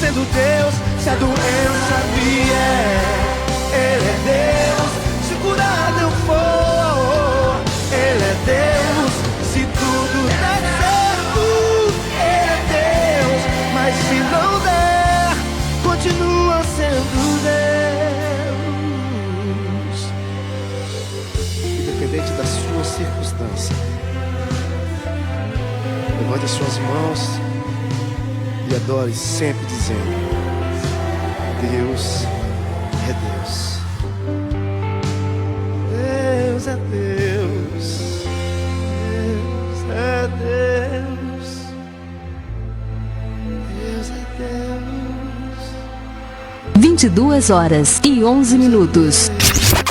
sendo Deus. Se a doença vier, Ele é Deus. Se curar não for, Ele é Deus. Se tudo der certo, Ele é Deus. Mas se não der, continua sendo Deus. Independente da sua circunstância, levante as suas mãos e adore sempre dizendo: Deus é Deus. Deus é Deus. Deus é Deus. Deus é Deus. 22h11.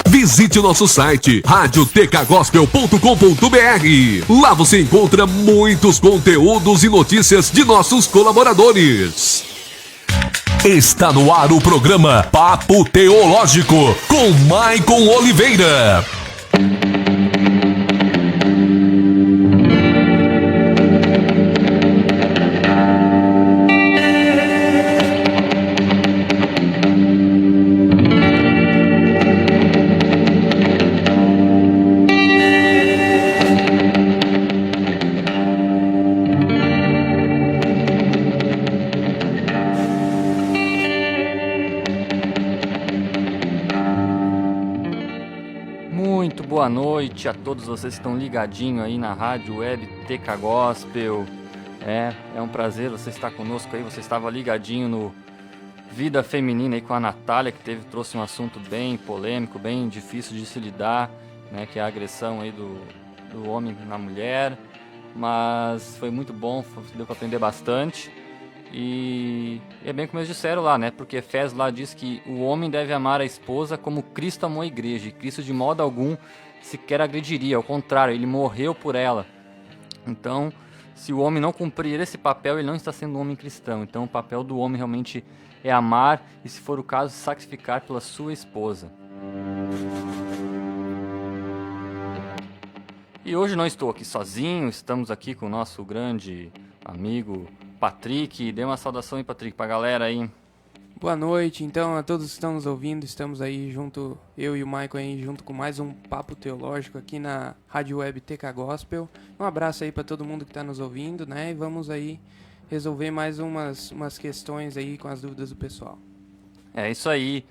Visite o nosso site radiotecgospel.com.br. Lá você encontra muitos conteúdos e notícias de nossos colaboradores. Está no ar o programa Papo Teológico com Maicon Oliveira. Boa noite a todos vocês que estão ligadinhos aí na Rádio Web TK Gospel. É um prazer você estar conosco aí. Você estava ligadinho no Vida Feminina aí com a Natália, que trouxe um assunto bem polêmico, bem difícil de se lidar, né, que é a agressão aí do homem na mulher. Mas foi muito bom, deu para aprender bastante. E é bem como eles disseram lá, né? Porque Efésios lá diz que o homem deve amar a esposa como Cristo amou a igreja. E Cristo de modo algum sequer agrediria, ao contrário, ele morreu por ela. Então, se o homem não cumprir esse papel, ele não está sendo um homem cristão. Então, o papel do homem realmente é amar e, se for o caso, sacrificar pela sua esposa. E hoje não estou aqui sozinho, estamos aqui com o nosso grande amigo Patrick. Dê uma saudação aí, Patrick, pra galera aí. Boa noite, então, a todos que estão nos ouvindo. Estamos aí junto, eu e o Maicon aí, junto com mais um Papo Teológico aqui na Rádio Web TK Gospel. Um abraço aí para todo mundo que está nos ouvindo, né? E vamos aí resolver mais umas questões aí com as dúvidas do pessoal. É isso aí.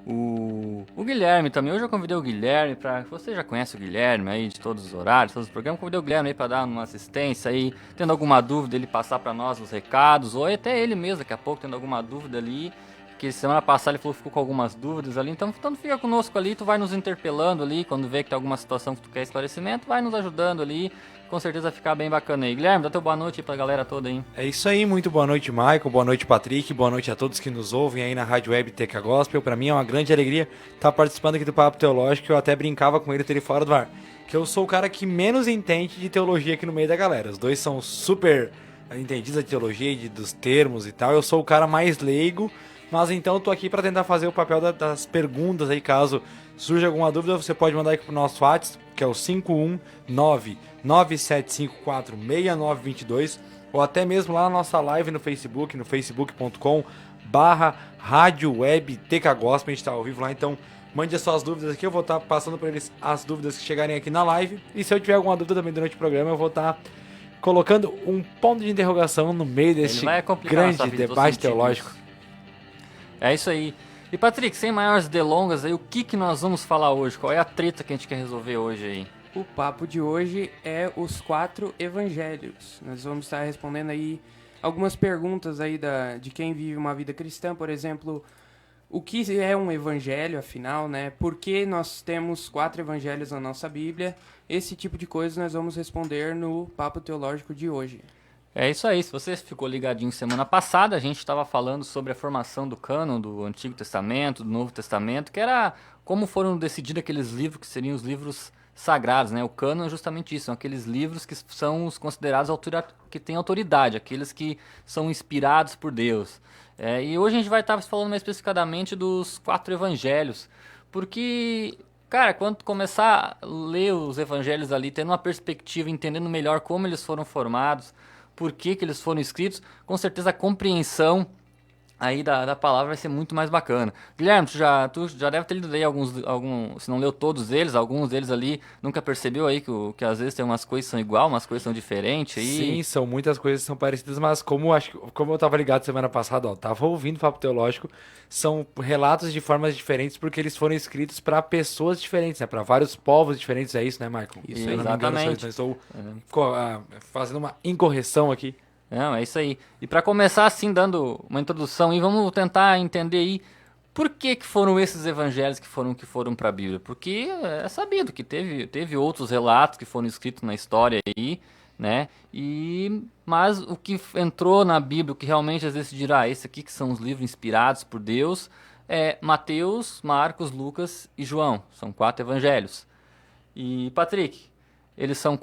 O Guilherme também, hoje eu convidei o Guilherme você já conhece o Guilherme aí de todos os horários, todos os programas, convidei o Guilherme aí para dar uma assistência aí, tendo alguma dúvida ele passar para nós os recados, ou até ele mesmo daqui a pouco tendo alguma dúvida ali, que semana passada ele falou que ficou com algumas dúvidas ali, então fica conosco ali, tu vai nos interpelando ali, quando vê que tem alguma situação que tu quer esclarecimento, vai nos ajudando ali, com certeza vai ficar bem bacana aí. Guilherme, dá teu boa noite aí pra galera toda aí. É isso aí, muito boa noite, Maicon, boa noite, Patrick, boa noite a todos que nos ouvem aí na Rádio Web TK Gospel. Pra mim é uma grande alegria estar participando aqui do Papo Teológico. Eu até brincava com ele fora do ar, que eu sou o cara que menos entende de teologia aqui no meio da galera. Os dois são super entendidos de teologia e dos termos e tal. Eu sou o cara mais leigo, mas então eu tô aqui para tentar fazer o papel das perguntas aí. Caso surja alguma dúvida, você pode mandar aqui pro nosso WhatsApp, que é o 51997546922, ou até mesmo lá na nossa live no Facebook, no facebook.com/Rádio Web TK Gospel. A gente tá ao vivo lá, então mande as suas dúvidas aqui, eu vou estar passando para eles as dúvidas que chegarem aqui na live, e se eu tiver alguma dúvida também durante o programa, eu vou estar colocando um ponto de interrogação no meio desse grande debate teológico. É isso aí. E Patrick, sem maiores delongas aí, o que nós vamos falar hoje? Qual é a treta que a gente quer resolver hoje aí? O papo de hoje é os 4 evangelhos. Nós vamos estar respondendo aí algumas perguntas aí de quem vive uma vida cristã, por exemplo, o que é um evangelho, afinal, né? Por que nós temos 4 evangelhos na nossa Bíblia? Esse tipo de coisa nós vamos responder no Papo Teológico de hoje. É isso aí, se você ficou ligadinho semana passada, a gente estava falando sobre a formação do cânon do Antigo Testamento, do Novo Testamento, que era como foram decididos aqueles livros que seriam os livros sagrados, né? O cânon é justamente isso, são aqueles livros que são os considerados que têm autoridade, aqueles que são inspirados por Deus. E hoje a gente vai estar falando mais especificadamente dos 4 evangelhos, porque, cara, quando começar a ler os evangelhos ali, tendo uma perspectiva, entendendo melhor como eles foram formados, por que eles foram escritos, com certeza a compreensão aí da palavra vai ser muito mais bacana. Guilherme, tu já deve ter lido aí se não leu todos eles, alguns deles ali, nunca percebeu aí que às vezes tem umas coisas que são igual, umas coisas que são diferentes aí? Sim, são muitas coisas que são parecidas, mas como eu tava ligado semana passada, ó, tava ouvindo o Papo Teológico, são relatos de formas diferentes porque eles foram escritos para pessoas diferentes, né? Para vários povos diferentes, é isso, né, Michael? Isso Se aí. eu não me engano, Exatamente. estou fazendo uma incorreção aqui. Não, é isso aí. E para começar assim, dando uma introdução aí, vamos tentar entender aí por que foram esses evangelhos que foram para a Bíblia. Porque é sabido que teve outros relatos que foram escritos na história aí, né? Mas o que entrou na Bíblia, o que realmente às vezes se dirá, esse aqui que são os livros inspirados por Deus, é Mateus, Marcos, Lucas e João. São 4 evangelhos. E Patrick, eles são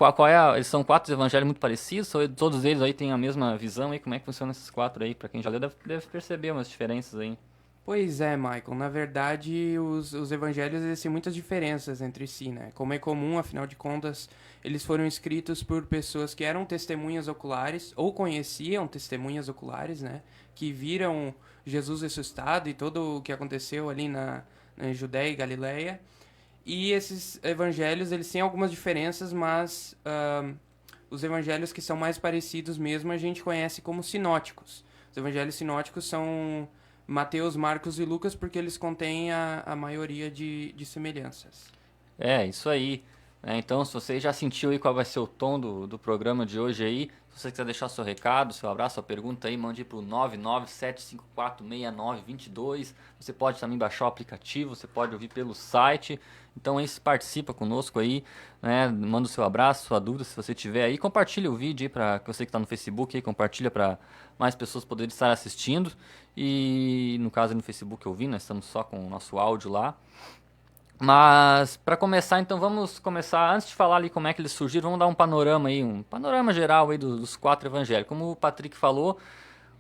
eles são 4 evangelhos muito parecidos, ou todos eles aí têm a mesma visão aí? Como é que funcionam esses 4 aí? Para quem já leu deve perceber umas diferenças aí. Pois é, Michael. Na verdade, os evangelhos eles têm muitas diferenças entre si, né? Como é comum, afinal de contas, eles foram escritos por pessoas que eram testemunhas oculares ou conheciam testemunhas oculares, né? Que viram Jesus ressuscitado e todo o que aconteceu ali na Judéia e Galileia. E esses evangelhos, eles têm algumas diferenças, mas os evangelhos que são mais parecidos mesmo a gente conhece como sinóticos. Os evangelhos sinóticos são Mateus, Marcos e Lucas porque eles contêm a maioria de semelhanças. É, isso aí. Então, se você já sentiu aí qual vai ser o tom do programa de hoje aí, se você quiser deixar seu recado, seu abraço, sua pergunta aí, mande para o 997546922. Você pode também baixar o aplicativo, você pode ouvir pelo site. Então aí participa conosco aí, né? Manda o seu abraço, sua dúvida, se você tiver aí. Compartilha o vídeo aí para você que está no Facebook aí, compartilha para mais pessoas poderem estar assistindo. E no caso aí no Facebook ouvindo, nós estamos só com o nosso áudio lá. Mas para começar, então vamos começar, antes de falar ali como é que eles surgiram, vamos dar um panorama aí, um panorama geral aí dos 4 evangelhos. Como o Patrick falou,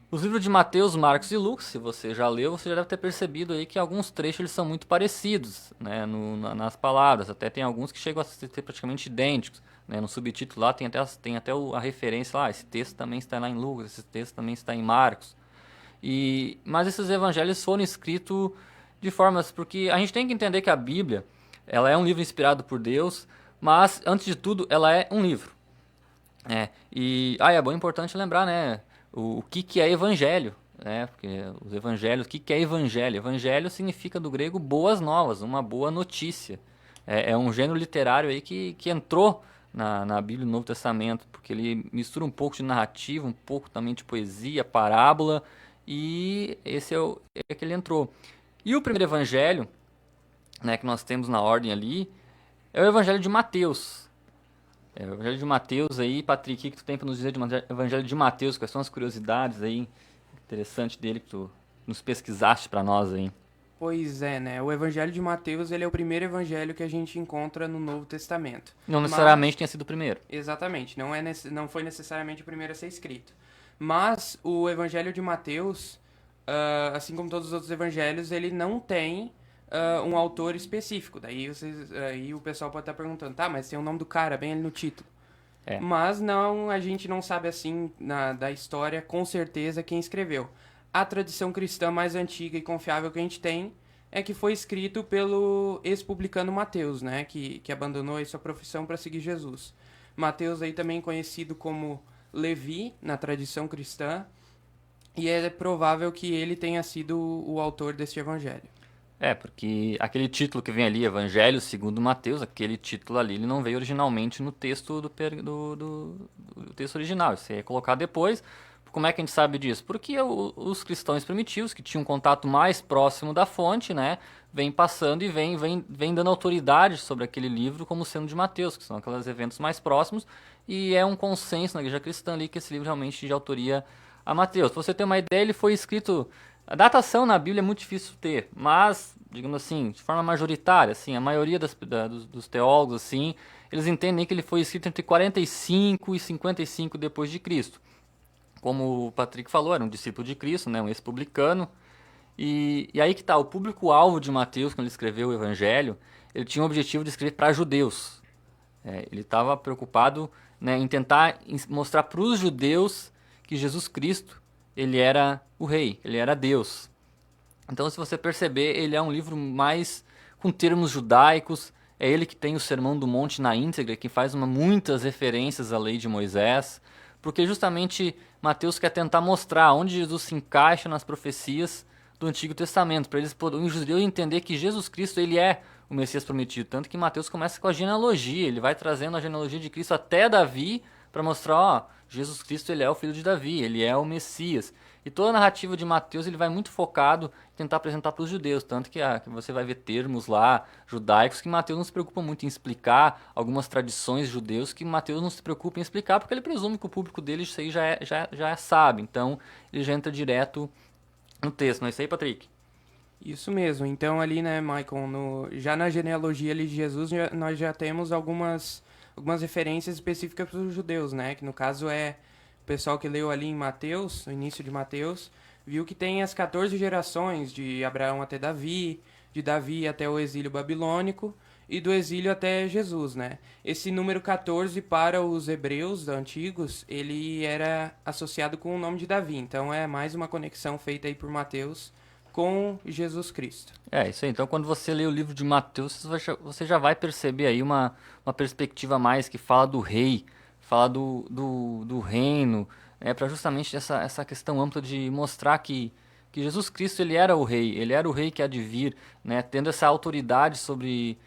os livros de Mateus, Marcos e Lucas, se você já leu, você já deve ter percebido aí que alguns trechos eles são muito parecidos, né, nas palavras. Até tem alguns que chegam a ser praticamente idênticos, né. No subtítulo lá tem até a referência lá, esse texto também está lá em Lucas, esse texto também está em Marcos. Mas esses evangelhos foram escritos de formas, porque a gente tem que entender que a Bíblia, ela é um livro inspirado por Deus, mas antes de tudo ela é um livro. É bom, importante lembrar, né, o que é evangelho, né, porque os evangelhos, o que é evangelho? Evangelho significa do grego boas novas, uma boa notícia. É um gênero literário aí que entrou na Bíblia no Novo Testamento, porque ele mistura um pouco de narrativa, um pouco também de poesia, parábola, e esse é que ele entrou. E o primeiro evangelho, né, que nós temos na ordem ali, é o evangelho de Mateus. O evangelho de Mateus aí, Patrick, o que tu tem para nos dizer de evangelho de Mateus? Quais são as curiosidades aí interessantes dele que tu nos pesquisaste para nós aí? Pois é, né? O evangelho de Mateus, ele é o primeiro evangelho que a gente encontra no Novo Testamento. Não necessariamente tenha sido o primeiro. Exatamente, não foi necessariamente o primeiro a ser escrito. Mas o evangelho de Mateus, assim como todos os outros evangelhos, ele não tem um autor específico. Daí o pessoal pode estar perguntando, tá, mas tem o nome do cara bem ali no título. Mas a gente não sabe assim da história com certeza quem escreveu. A tradição cristã mais antiga e confiável que a gente tem é que foi escrito pelo ex-publicano Mateus, né, que abandonou a sua profissão para seguir Jesus. Mateus aí também conhecido como Levi na tradição cristã, e é provável que ele tenha sido o autor deste evangelho. Porque aquele título que vem ali, Evangelho segundo Mateus, aquele título ali, ele não veio originalmente no texto do texto original. Isso é colocado depois. Como é que a gente sabe disso? Porque os cristãos primitivos, que tinham um contato mais próximo da fonte, né, vem passando e vem dando autoridade sobre aquele livro como sendo de Mateus, que são aqueles eventos mais próximos, e é um consenso na igreja cristã ali que esse livro realmente é de autoria a Mateus. Para você ter uma ideia, ele foi escrito... A datação na Bíblia é muito difícil ter, mas, digamos assim, de forma majoritária, assim, a maioria dos teólogos, assim, eles entendem que ele foi escrito entre 45 e 55 depois de Cristo. Como o Patrick falou, era um discípulo de Cristo, né, um ex-publicano. E aí que está, o público-alvo de Mateus, quando ele escreveu o Evangelho, ele tinha o objetivo de escrever para judeus. Ele estava preocupado, né, em tentar mostrar para os judeus que Jesus Cristo, ele era o rei, ele era Deus. Então, se você perceber, ele é um livro mais com termos judaicos. É ele que tem o Sermão do Monte na íntegra, que faz muitas referências à lei de Moisés, porque justamente Mateus quer tentar mostrar onde Jesus se encaixa nas profecias do Antigo Testamento, para eles poderem, os judeus, entender que Jesus Cristo ele é o Messias prometido. Tanto que Mateus começa com a genealogia, ele vai trazendo a genealogia de Cristo até Davi, para mostrar, ó, Jesus Cristo ele é o filho de Davi, ele é o Messias. E toda a narrativa de Mateus ele vai muito focado em tentar apresentar para os judeus, tanto que você vai ver termos lá judaicos que Mateus não se preocupa muito em explicar, algumas tradições judeus que Mateus não se preocupa em explicar, porque ele presume que o público dele isso aí já sabe, então ele já entra direto no texto, não é isso aí, Patrick? Isso mesmo. Então ali, né, Michael, já na genealogia ali de Jesus, nós já temos algumas referências específicas para os judeus, né? Que no caso é o pessoal que leu ali em Mateus, no início de Mateus, viu que tem as 14 gerações de Abraão até Davi, de Davi até o exílio babilônico e do exílio até Jesus, né? Esse número 14 para os hebreus antigos, ele era associado com o nome de Davi. Então é mais uma conexão feita aí por Mateus com Jesus Cristo. É, isso aí. Então, quando você lê o livro de Mateus, você já vai perceber aí uma perspectiva a mais que fala do rei, fala do reino, para justamente essa questão ampla de mostrar que Jesus Cristo ele era o rei que há de vir, né, tendo essa autoridade sobre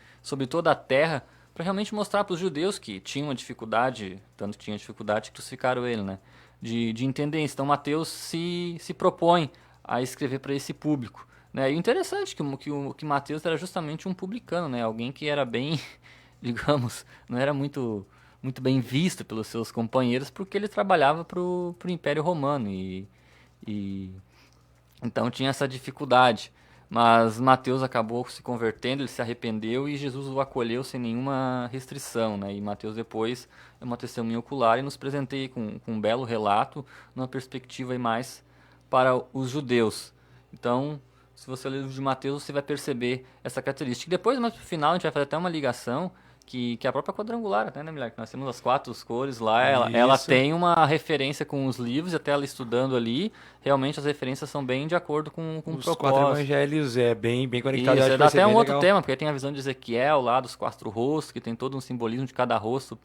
toda a terra, para realmente mostrar para os judeus que tinham uma dificuldade, tanto que tinham dificuldade que crucificaram ele, né, de entender isso. Então, Mateus se propõe a escrever para esse público, né? E o interessante é que Mateus era justamente um publicano, né? Alguém que era bem, digamos, não era muito bem visto pelos seus companheiros, porque ele trabalhava pro Império Romano e então tinha essa dificuldade. Mas Mateus acabou se convertendo, ele se arrependeu e Jesus o acolheu sem nenhuma restrição, né? E Mateus depois é uma testemunha ocular e nos presenteia com um belo relato, numa perspectiva aí mais para os judeus. Então, se você ler o livro de Mateus, você vai perceber essa característica. E depois, mais pro final, a gente vai fazer até uma ligação que a própria quadrangular, né, Milagre? Nós temos as 4 cores lá, ela tem uma referência com os livros, até ela estudando ali, realmente as referências são bem de acordo com o propósito. Os 4 evangelhos é bem conectado. Isso, dá até um outro tema, porque tem a visão de Ezequiel lá, dos 4 rostos, que tem todo um simbolismo de cada rosto,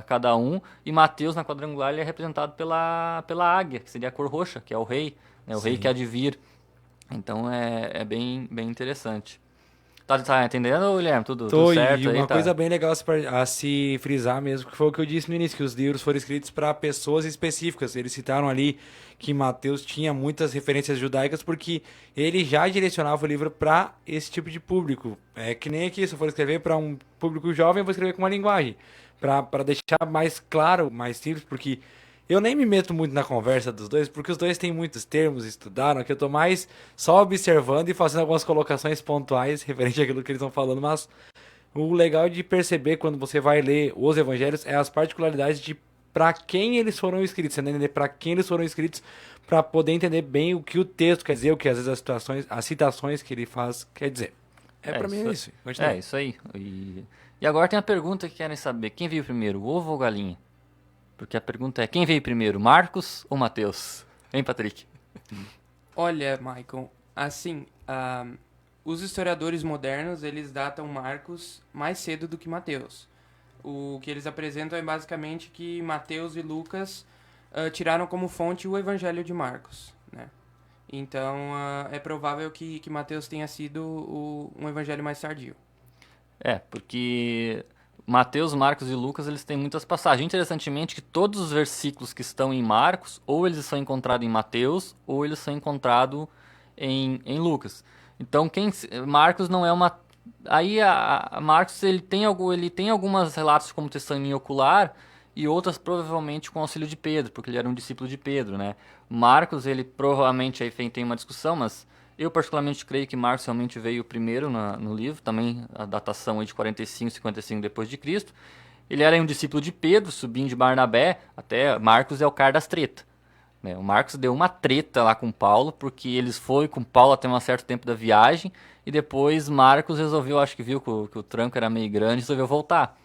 cada um, e Mateus na quadrangular ele é representado pela águia, que seria a cor roxa, que é o rei, né, o rei que há de vir. Então é bem interessante. Tá entendendo, Guilherme? Tudo certo? E uma aí, tá? coisa bem legal a se frisar mesmo, que foi o que eu disse no início, que os livros foram escritos para pessoas específicas. Eles citaram ali que Mateus tinha muitas referências judaicas, porque ele já direcionava o livro para esse tipo de público. É que nem aqui, se eu for escrever para um público jovem, eu vou escrever com uma linguagem, para deixar mais claro, mais simples, porque eu nem me meto muito na conversa dos dois, porque os dois têm muitos termos, estudaram, que eu tô mais só observando e fazendo algumas colocações pontuais referente àquilo que eles estão falando, mas o legal de perceber quando você vai ler os evangelhos é as particularidades de para quem eles foram escritos, você entender para quem eles foram escritos, para poder entender bem o que o texto quer dizer, o que às vezes as citações que ele faz quer dizer. Para mim é isso. É isso aí. E agora tem a pergunta que querem saber, quem veio primeiro, ovo ou galinha? Porque a pergunta é, quem veio primeiro, Marcos ou Mateus? Hein, Patrick? Olha, Michael, assim, os historiadores modernos, eles datam Marcos mais cedo do que Mateus. O que eles apresentam é basicamente que Mateus e Lucas tiraram como fonte o Evangelho de Marcos, né? Então, é provável que Mateus tenha sido um evangelho mais tardio. Porque Mateus, Marcos e Lucas, eles têm muitas passagens. Interessantemente que todos os versículos que estão em Marcos, ou eles são encontrados em Mateus, ou eles são encontrados em Lucas. Então, Marcos não é uma... Aí, Marcos, ele tem algumas relatos como testemunha ocular e outras provavelmente com auxílio de Pedro, porque ele era um discípulo de Pedro, né? Marcos, ele provavelmente, aí tem uma discussão, mas eu particularmente creio que Marcos realmente veio primeiro no livro, também a datação aí de 45, 55 depois de Cristo. Ele era um discípulo de Pedro, sobrinho de Barnabé, até Marcos é o cara das tretas, né? O Marcos deu uma treta lá com Paulo, porque eles foram com Paulo até um certo tempo da viagem, e depois Marcos resolveu, acho que viu que o tranco era meio grande, resolveu voltar.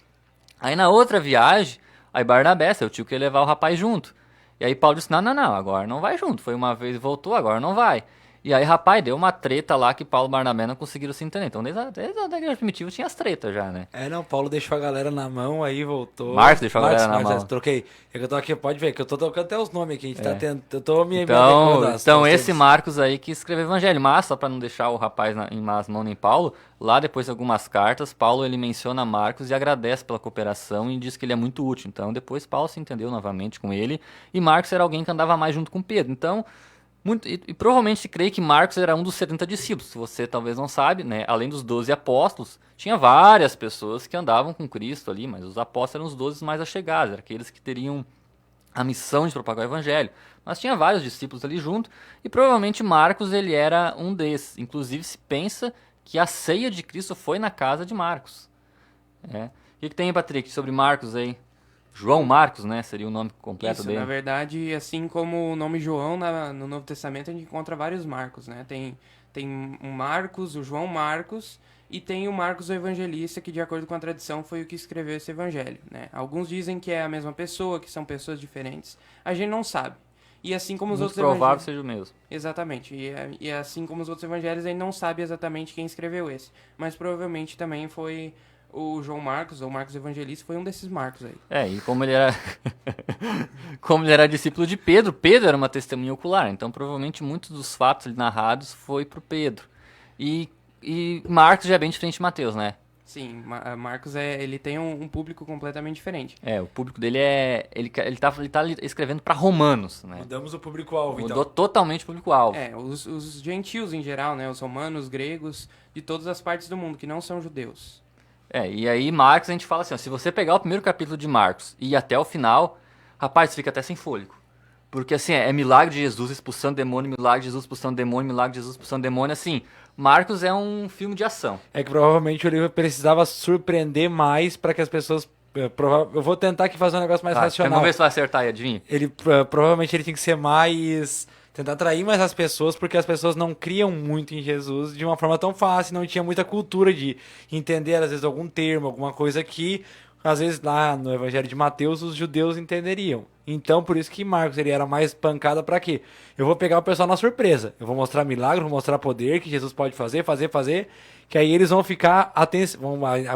Aí na outra viagem, aí Barnabé, seu tio, queria levar o rapaz junto. E aí Paulo disse, não, agora não vai junto. Foi uma vez e voltou, agora não vai. E aí, rapaz, deu uma treta lá que Paulo e Barnabé não conseguiram se entender. Então, desde a igreja primitiva tinha as tretas já, né? Não, Paulo deixou a galera na mão, aí voltou. Marcos deixou a galera na mão. Troquei. É que eu tô aqui, pode ver, que eu tô trocando até os nomes aqui, a gente tá tentando, eu tô me Então, adequando então esse Marcos aí que escreveu o evangelho. Mas, só pra não deixar o rapaz em más mãos nem Paulo, lá depois de algumas cartas, Paulo ele menciona Marcos e agradece pela cooperação e diz que ele é muito útil. Então, depois Paulo se entendeu novamente com ele e Marcos era alguém que andava mais junto com Pedro. Então... E provavelmente se crê que Marcos era um dos 70 discípulos. Se você talvez não sabe, né? Além dos 12 apóstolos, tinha várias pessoas que andavam com Cristo ali, mas os apóstolos eram os 12 mais achegados, eram aqueles que teriam a missão de propagar o evangelho. Mas tinha vários discípulos ali junto, e provavelmente Marcos ele era um desses. Inclusive se pensa que a ceia de Cristo foi na casa de Marcos. O que tem, Patrick, sobre Marcos aí? João Marcos, né? Seria o nome completo Isso, dele. na verdade, assim como o nome João no Novo Testamento, a gente encontra vários Marcos, né? Tem um Marcos, o João Marcos, e tem o Marcos o Evangelista, que de acordo com a tradição foi o que escreveu esse evangelho, né? Alguns dizem que é a mesma pessoa, que são pessoas diferentes. A gente não sabe. E assim como os Muito outros provável evangelhos... seja o mesmo. Exatamente. E assim como os outros evangelhos, a gente não sabe exatamente quem escreveu esse. Mas provavelmente também foi... O João Marcos, ou Marcos Evangelista, foi um desses Marcos aí. E como ele era como ele era discípulo de Pedro, Pedro era uma testemunha ocular, então provavelmente muitos dos fatos ali narrados foi pro Pedro. E Marcos já é bem diferente de Mateus, né? Sim, Marcos ele tem um público completamente diferente. O público dele ele tá escrevendo para romanos, né? Mudamos o público-alvo, então. Mudou totalmente o público-alvo. Os gentios em geral, né? Os romanos, gregos, de todas as partes do mundo, que não são judeus. E aí Marcos a gente fala assim, ó, se você pegar o primeiro capítulo de Marcos e ir até o final, rapaz, você fica até sem fôlego. Porque assim, é milagre de Jesus expulsando demônio, milagre de Jesus expulsando demônio, milagre de Jesus expulsando demônio, assim, Marcos é um filme de ação. É que provavelmente o livro precisava surpreender mais para que as pessoas... Eu vou tentar aqui fazer um negócio mais racional. Vamos ver se vai acertar aí, adivinha? Provavelmente ele tinha que ser mais... Tentar atrair mais as pessoas, porque as pessoas não criam muito em Jesus de uma forma tão fácil, não tinha muita cultura de entender, às vezes, algum termo, alguma coisa que, às vezes, lá no Evangelho de Mateus, os judeus entenderiam. Então, por isso que Marcos ele era mais pancada para quê? Eu vou pegar o pessoal na surpresa. Eu vou mostrar milagre, vou mostrar poder que Jesus pode fazer, que aí eles vão ficar...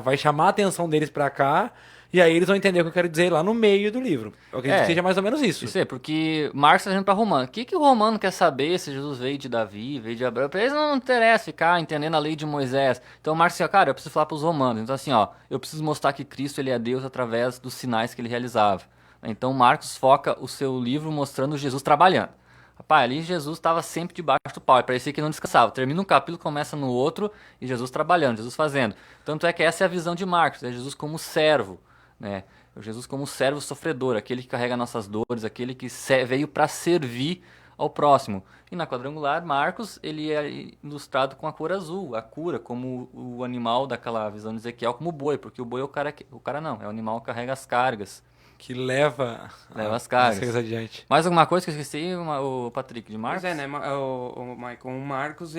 vai chamar a atenção deles para cá... E aí eles vão entender o que eu quero dizer lá no meio do livro. Eu acredito que seja mais ou menos isso. Isso porque Marcos está dizendo para Romano. O que o Romano quer saber se Jesus veio de Davi, veio de Abraão? Para eles não interessa ficar entendendo a lei de Moisés. Então Marcos disse, cara, eu preciso falar para os romanos. Então assim, eu preciso mostrar que Cristo ele é Deus através dos sinais que ele realizava. Então Marcos foca o seu livro mostrando Jesus trabalhando. Rapaz, ali Jesus estava sempre debaixo do pau, parecia que não descansava. Termina um capítulo, começa no outro, e Jesus trabalhando, Jesus fazendo. Tanto é que essa é a visão de Marcos, é Jesus como servo. Né? Jesus como servo sofredor, aquele que carrega nossas dores, aquele que veio para servir ao próximo. E na quadrangular, Marcos ele é ilustrado com a cor azul, a cura, como o animal daquela visão de Ezequiel, como o boi, porque o boi é o cara não, é o animal que carrega as cargas. Que leva as cargas adiante. Mais alguma coisa que eu esqueci, o Patrick, de Marcos? Pois é, né, o Michael, o Marcos,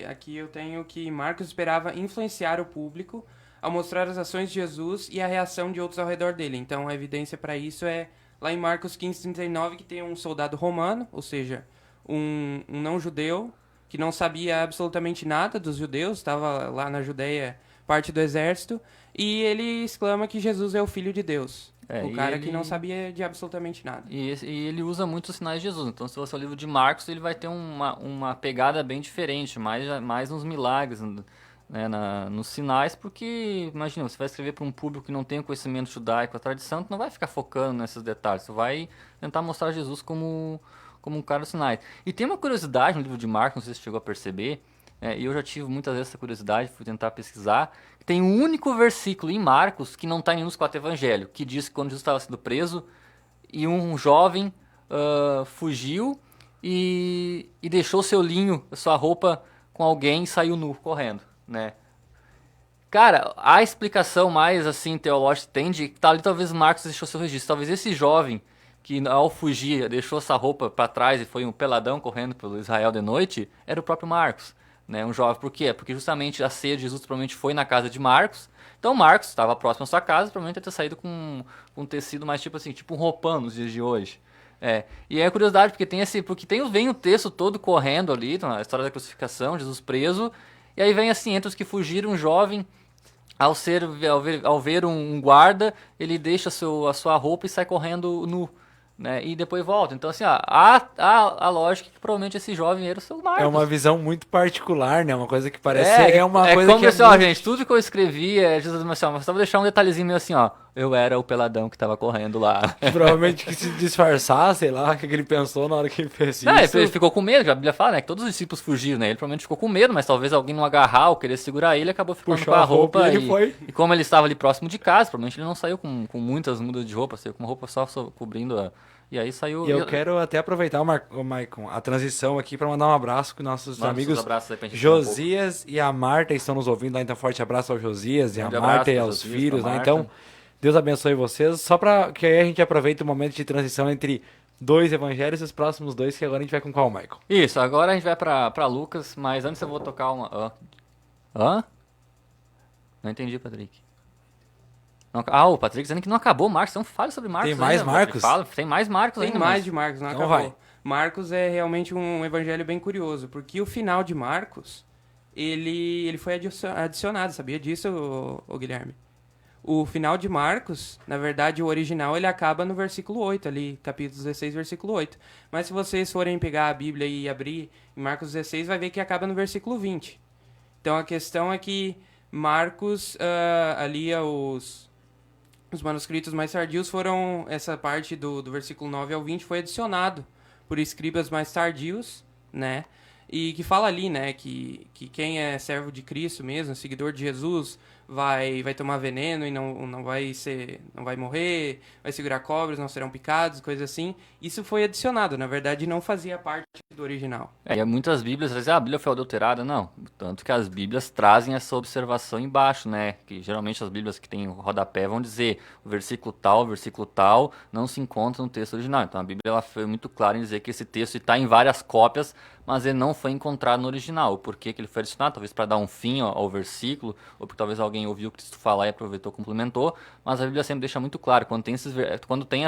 aqui eu tenho que Marcos esperava influenciar o público ao mostrar as ações de Jesus e a reação de outros ao redor dele. Então, a evidência para isso é lá em Marcos 15:39, que tem um soldado romano, ou seja, um não-judeu, que não sabia absolutamente nada dos judeus, estava lá na Judéia, parte do exército, e ele exclama que Jesus é o Filho de Deus. O cara que não sabia de absolutamente nada. E ele usa muito os sinais de Jesus. Então, se você ler o livro de Marcos, ele vai ter uma pegada bem diferente, mais nos milagres, né, nos sinais, porque, imagina, você vai escrever para um público que não tem o conhecimento judaico, a tradição, tu não vai ficar focando nesses detalhes, tu vai tentar mostrar Jesus como um cara dos sinais. E tem uma curiosidade no livro de Marcos, não sei se você chegou a perceber, e eu já tive muitas vezes essa curiosidade, fui tentar pesquisar, tem um único versículo em Marcos que não está em nenhum dos 4 evangelhos, que diz que quando Jesus estava sendo preso, e um jovem fugiu e deixou seu linho, sua roupa com alguém e saiu nu, correndo. Né? Cara, a explicação mais assim teológica tem de que ali talvez Marcos deixou seu registro. Talvez esse jovem que ao fugir deixou essa roupa para trás e foi um peladão correndo pelo Israel de noite, era o próprio Marcos, né? Um jovem. Por quê? Porque justamente a ceia de Jesus provavelmente foi na casa de Marcos. Então Marcos estava próximo à sua casa, provavelmente ia ter saído com um tecido mais tipo assim, tipo um roupão nos dias de hoje. E é curiosidade, porque vem o texto todo correndo ali, então, a história da crucificação, Jesus preso, e aí vem assim, entre os que fugiram, um jovem, ao ver um guarda, ele deixa a sua roupa e sai correndo nu, né? E depois volta. Então, assim, a lógica é que provavelmente esse jovem era o seu Marcos. É uma visão muito particular, né? Uma coisa que parece uma coisa como que assim, ó, gente, tudo que eu escrevi Jesus, assim, ó, mas só vou deixar um detalhezinho meio assim, ó. Eu era o peladão que tava correndo lá. Provavelmente que se disfarçar, sei lá, o que ele pensou na hora que ele fez isso. Não, ele ficou com medo, a Bíblia fala, né, que todos os discípulos fugiram, né, ele provavelmente ficou com medo, mas talvez alguém não agarrar ou querer segurar ele, acabou ficando Puxou com a roupa e ele foi. E como ele estava ali próximo de casa, provavelmente ele não saiu com muitas mudas de roupa, saiu com uma roupa só cobrindo e aí saiu... E eu quero até aproveitar, Maicon, a transição aqui para mandar um abraço com nossos amigos Josias e a Marta estão nos ouvindo lá, então forte abraço ao Josias e a Marta e aos filhos, né, então... Deus abençoe vocês. Só para que aí a gente aproveite o momento de transição entre 2 evangelhos e os próximos 2, que agora a gente vai com qual, Michael? Isso, agora a gente vai para Lucas, mas antes eu vou tocar uma... Hã? Não entendi, Patrick. O Patrick dizendo que não acabou Marcos, então fale sobre Marcos. Tem mais Marcos? Tem mais Marcos ainda. Tem mais de Marcos, não então acabou. Vai. Marcos é realmente um evangelho bem curioso, porque o final de Marcos, ele foi adicionado, sabia disso, ô Guilherme? O final de Marcos, na verdade, o original, ele acaba no versículo 8 ali, capítulo 16, versículo 8. Mas se vocês forem pegar a Bíblia e abrir em Marcos 16, vai ver que acaba no versículo 20. Então, a questão é que Marcos, ali, os manuscritos mais tardios foram, essa parte do versículo 9 ao 20 foi adicionado por escribas mais tardios, né? E que fala ali, né, que quem é servo de Cristo mesmo, seguidor de Jesus, vai tomar veneno e não vai morrer, vai segurar cobras, não serão picados, coisas assim. Isso foi adicionado, na verdade não fazia parte do original. E muitas Bíblias dizem, a Bíblia foi adulterada, não. Tanto que as Bíblias trazem essa observação embaixo, né, que geralmente as Bíblias que tem rodapé vão dizer o versículo tal, não se encontra no texto original. Então a Bíblia ela foi muito clara em dizer que esse texto está em várias cópias, mas ele não foi encontrado no original. Por que ele foi adicionado? Talvez para dar um fim ao versículo, ou porque talvez alguém ouviu Cristo falar e aproveitou, complementou, mas a Bíblia sempre deixa muito claro, quando tem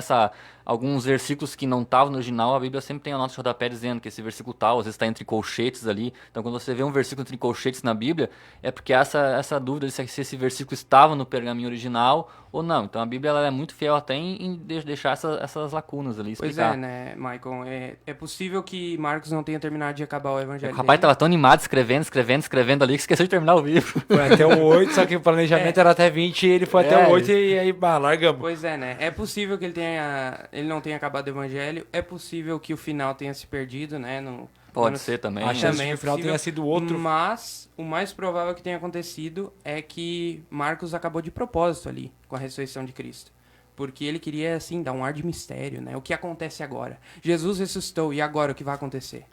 alguns versículos que não estavam no original, a Bíblia sempre tem a nota de rodapé dizendo que esse versículo tal, às vezes está entre colchetes ali, então quando você vê um versículo entre colchetes na Bíblia, é porque essa dúvida se esse versículo estava no pergaminho original ou não. Então a Bíblia ela é muito fiel até em deixar essas lacunas ali, explicar. Pois é, né, Michael, é possível que Marcos não tenha terminado de acabar o evangelho. O rapaz estava tão animado, escrevendo ali, que esqueceu de terminar o livro. Foi até o 8, só que o planejamento era até 20 e ele foi até o 8 e aí, largamos. Pois é, né? É possível que ele não tenha acabado o evangelho, é possível que o final tenha se perdido, né? Pode ser também. A chance de que o final tenha sido outro. Mas o mais provável que tenha acontecido é que Marcos acabou de propósito ali, com a ressurreição de Cristo. Porque ele queria, assim, dar um ar de mistério, né? O que acontece agora? Jesus ressuscitou, e agora o que vai acontecer?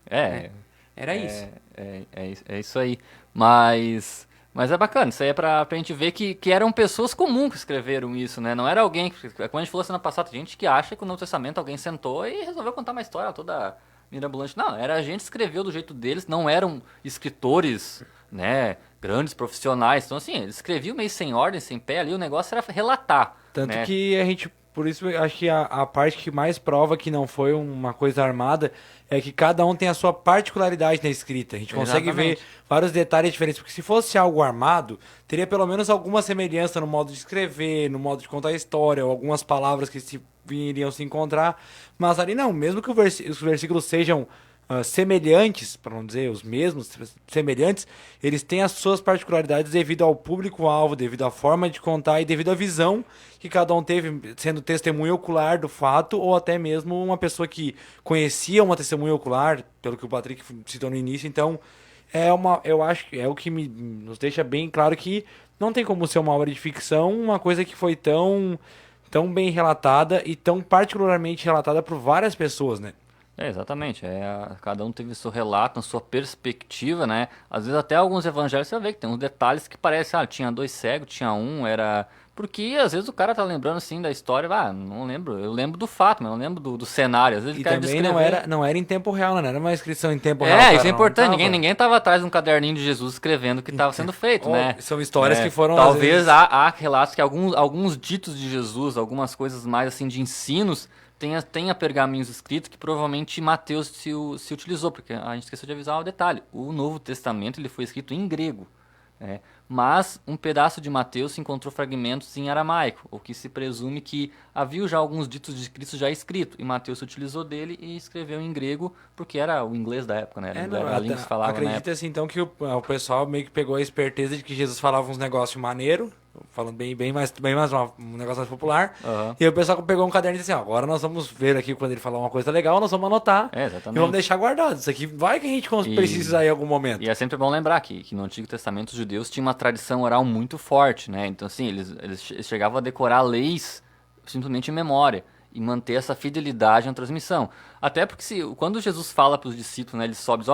Era isso. É isso aí. Mas é bacana, isso aí é pra gente ver que eram pessoas comuns que escreveram isso, né? Não era alguém, como a gente falou semana passada, tem gente que acha que no Novo Testamento alguém sentou e resolveu contar uma história toda mirabolante. Não, era a gente que escreveu do jeito deles, não eram escritores, né, grandes profissionais. Então, assim, eles escreviam meio sem ordem, sem pé ali, o negócio era relatar. Tanto né? que a gente, por isso, acho que a parte que mais prova que não foi uma coisa armada é que cada um tem a sua particularidade na escrita. A gente consegue ver vários detalhes diferentes, porque se fosse algo armado, teria pelo menos alguma semelhança no modo de escrever, no modo de contar a história, ou algumas palavras que iriam se encontrar. Mas ali não, mesmo que os versículos sejam semelhantes, para não dizer os mesmos, semelhantes, eles têm as suas particularidades devido ao público-alvo, devido à forma de contar e devido à visão que cada um teve, sendo testemunha ocular do fato, ou até mesmo uma pessoa que conhecia uma testemunha ocular, pelo que o Patrick citou no início. Então, eu acho que é o que nos deixa bem claro que não tem como ser uma obra de ficção, uma coisa que foi tão bem relatada e tão particularmente relatada por várias pessoas, né? Exatamente, cada um teve seu relato, a sua perspectiva, né? Às vezes até alguns evangelhos você vê que tem uns detalhes que parece, tinha 2 cegos, tinha um, era... Porque às vezes o cara tá lembrando assim da história, não lembro, eu lembro do fato, mas não lembro do cenário. Às vezes e também não era em tempo real, não era uma inscrição em tempo real. Isso é importante, ninguém tava atrás de um caderninho de Jesus escrevendo o que estava sendo feito, né? São histórias que foram... Talvez há relatos que alguns ditos de Jesus, algumas coisas mais assim de ensinos, tenha pergaminhos escritos que provavelmente Mateus se utilizou, porque a gente esqueceu de avisar o detalhe. O Novo Testamento ele foi escrito em grego, né? Mas um pedaço de Mateus encontrou fragmentos em aramaico, o que se presume que havia já alguns ditos de Cristo já escrito, e Mateus se utilizou dele e escreveu em grego, porque era o inglês da época, né? Era a língua que se falava na época. Acredita-se então que o pessoal meio que pegou a esperteza de que Jesus falava uns negócios maneiros, falando bem mais um negócio mais popular, e aí o pessoal pegou um caderno e disse assim, ó, agora nós vamos ver aqui quando ele falar uma coisa legal, nós vamos anotar e vamos deixar guardado. Isso aqui vai que a gente precisa em algum momento. E é sempre bom lembrar que no Antigo Testamento os judeus tinham uma tradição oral muito forte, né? Então assim, eles chegavam a decorar leis simplesmente em memória e manter essa fidelidade na transmissão. Até porque quando Jesus fala para os discípulos, né, ele sobe,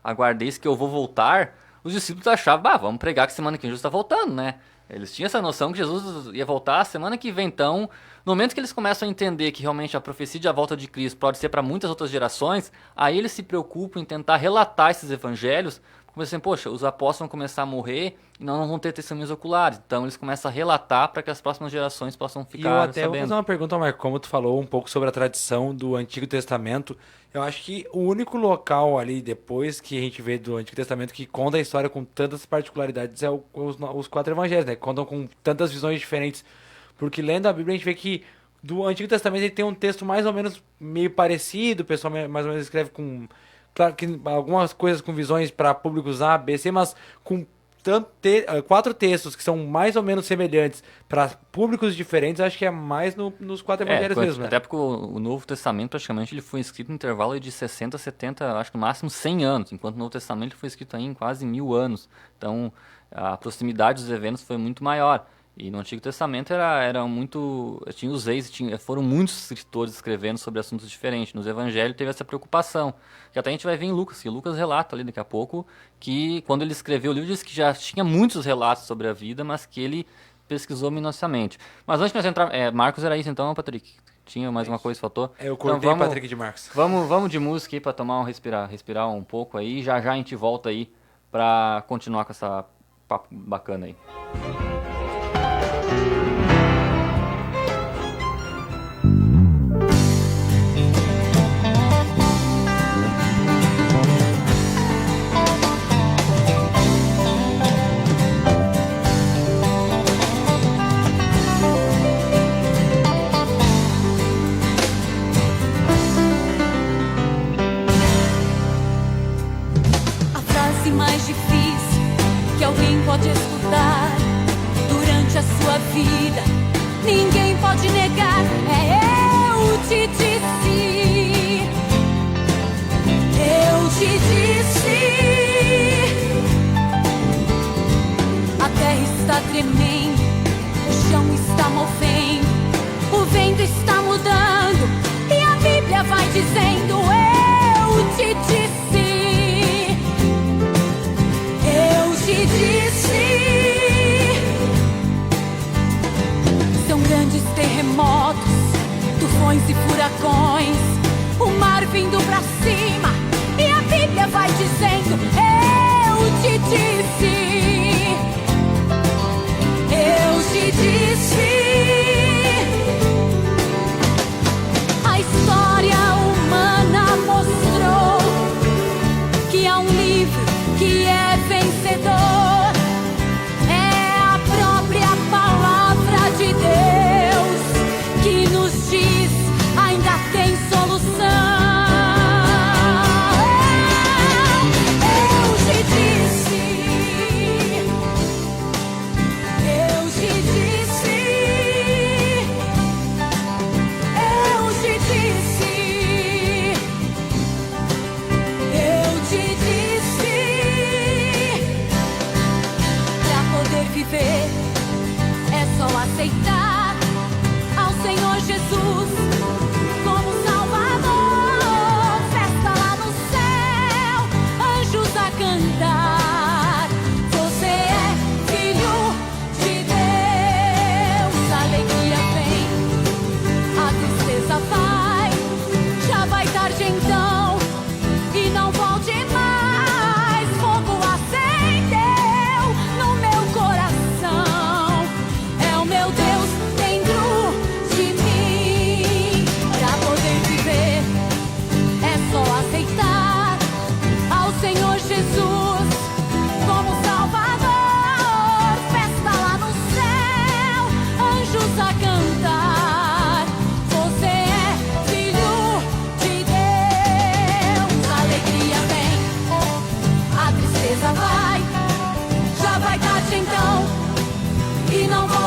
aguardeis que eu vou voltar, os discípulos achavam, vamos pregar que semana que vem Jesus está voltando, né? Eles tinham essa noção que Jesus ia voltar semana que vem. Então, no momento que eles começam a entender que realmente a profecia da volta de Cristo pode ser para muitas outras gerações, aí eles se preocupam em tentar relatar esses evangelhos, como assim, poxa, os apóstolos vão começar a morrer e não vão ter testemunhos oculares. Então, eles começam a relatar para que as próximas gerações possam ficar sabendo. E eu até vou fazer uma pergunta, Marco. Como tu falou um pouco sobre a tradição do Antigo Testamento, eu acho que o único local ali, depois que a gente vê do Antigo Testamento, que conta a história com tantas particularidades é os 4 evangelhos, né? Contam com tantas visões diferentes. Porque lendo a Bíblia, a gente vê que do Antigo Testamento ele tem um texto mais ou menos meio parecido, o pessoal mais ou menos escreve com... Claro que algumas coisas com visões para públicos A, B, C, mas com 4 textos que são mais ou menos semelhantes para públicos diferentes, acho que é mais nos 4 evangelhos mesmo, né? Até porque o Novo Testamento praticamente ele foi escrito em intervalo de 60, 70, acho que no máximo 100 anos, enquanto o Novo Testamento ele foi escrito aí em quase 1000 anos. Então a proximidade dos eventos foi muito maior. E no Antigo Testamento era muito... Tinha os reis, foram muitos escritores escrevendo sobre assuntos diferentes. Nos Evangelhos teve essa preocupação. Que até a gente vai ver em Lucas, que Lucas relata ali daqui a pouco, que quando ele escreveu o livro, disse que já tinha muitos relatos sobre a vida, mas que ele pesquisou minuciosamente. Mas antes de nós entrar... Marcos era isso então, Patrick? Tinha mais uma coisa que faltou? Eu cortei então, Patrick de Marcos. Vamos de música aí para tomar respirar um pouco aí. Já a gente volta aí para continuar com essa papo bacana aí. Mais difícil que alguém pode escutar durante a sua vida, ninguém pode negar, eu te disse, a terra está tremendo, o chão está movendo, o vento está mudando e a Bíblia vai dizendo, eu te disse. Te disse, são grandes terremotos, tufões e furacões, o mar vindo pra cima e a Bíblia vai dizendo, eu te disse, eu te disse. A história humana mostrou que há um livro que é vencedor, é a própria palavra de Deus que nos diz, ainda tem solução. Eu te disse, eu te disse, eu te disse, eu te disse.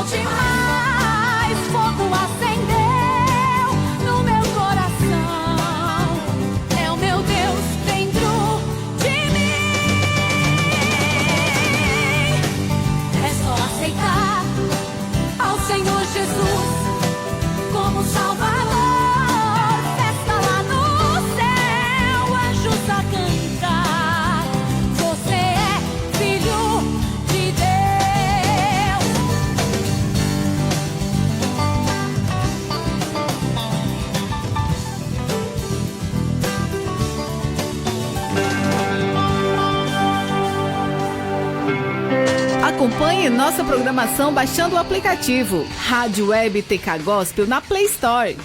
demais, fogo acendeu no meu coração. É o meu Deus dentro de mim. É só aceitar ao Senhor Jesus como Salvador. Festa lá no céu, anjos a cantar. Você é filho de Deus. Acompanhe nossa programação baixando o aplicativo Rádio Web TK Gospel na Play Store.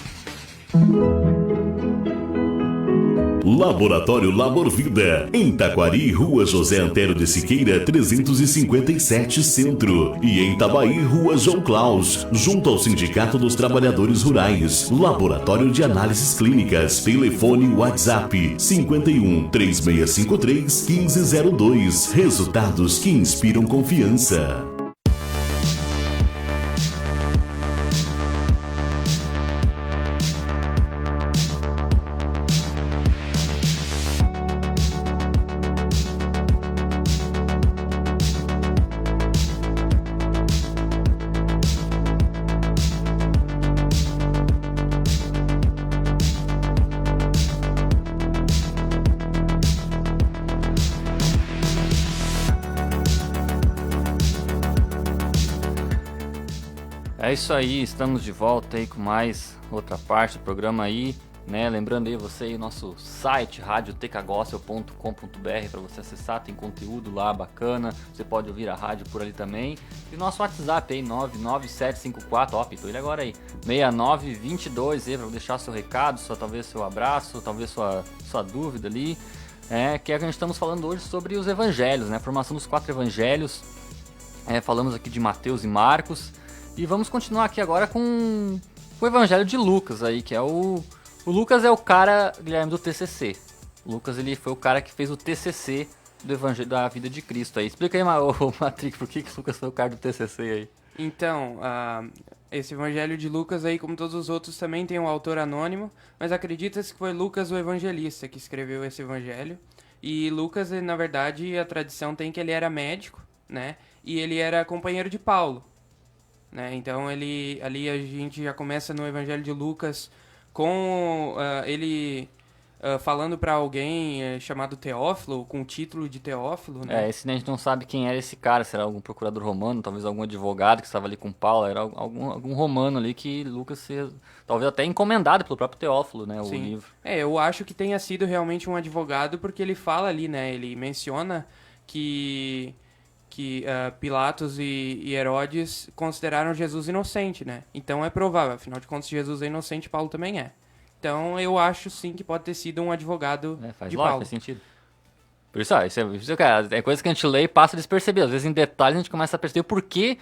Laboratório Labor Vida, em Taquari, Rua José Antero de Siqueira, 357 Centro. E em Tabaí, Rua João Claus, junto ao Sindicato dos Trabalhadores Rurais. Laboratório de Análises Clínicas. Telefone WhatsApp 51 3653 1502. Resultados que inspiram confiança. É isso aí, estamos de volta aí com mais outra parte do programa aí, né? Lembrando aí você aí o nosso site radiotecagostel.com.br para você acessar, tem conteúdo lá bacana, você pode ouvir a rádio por ali também. E o nosso WhatsApp aí, 99754, ó, pitou ele agora aí, 6922 aí, para deixar seu recado, talvez seu abraço, talvez sua dúvida ali, que é que a gente estamos falando hoje sobre os evangelhos, né? A formação dos 4 evangelhos, falamos aqui de Mateus e Marcos. E vamos continuar aqui agora com o Evangelho de Lucas aí, que é o Lucas é o cara, Guilherme, do TCC. O Lucas, ele foi o cara que fez o TCC do Evangelho da vida de Cristo aí. Explica aí, Matrick, por que o Lucas foi o cara do TCC aí? Então, esse Evangelho de Lucas aí, como todos os outros, também tem um autor anônimo, mas acredita-se que foi Lucas o evangelista que escreveu esse Evangelho. E Lucas, na verdade, a tradição tem que ele era médico, né? E ele era companheiro de Paulo. Né? Então ali a gente já começa no Evangelho de Lucas com ele falando para alguém chamado Teófilo, com o título de Teófilo. Né? Esse a gente não sabe quem era esse cara, se era algum procurador romano, talvez algum advogado que estava ali com Paulo, era algum romano ali que Lucas talvez até encomendado pelo próprio Teófilo, né, o livro. Eu acho que tenha sido realmente um advogado, porque ele fala ali, né, ele menciona que Pilatos e Herodes consideraram Jesus inocente, né? Então é provável, afinal de contas, se Jesus é inocente, Paulo também é. Então eu acho sim que pode ter sido um advogado de Paulo. Faz sentido. Por isso, é coisa que a gente lê e passa despercebido. Às vezes em detalhes a gente começa a perceber por que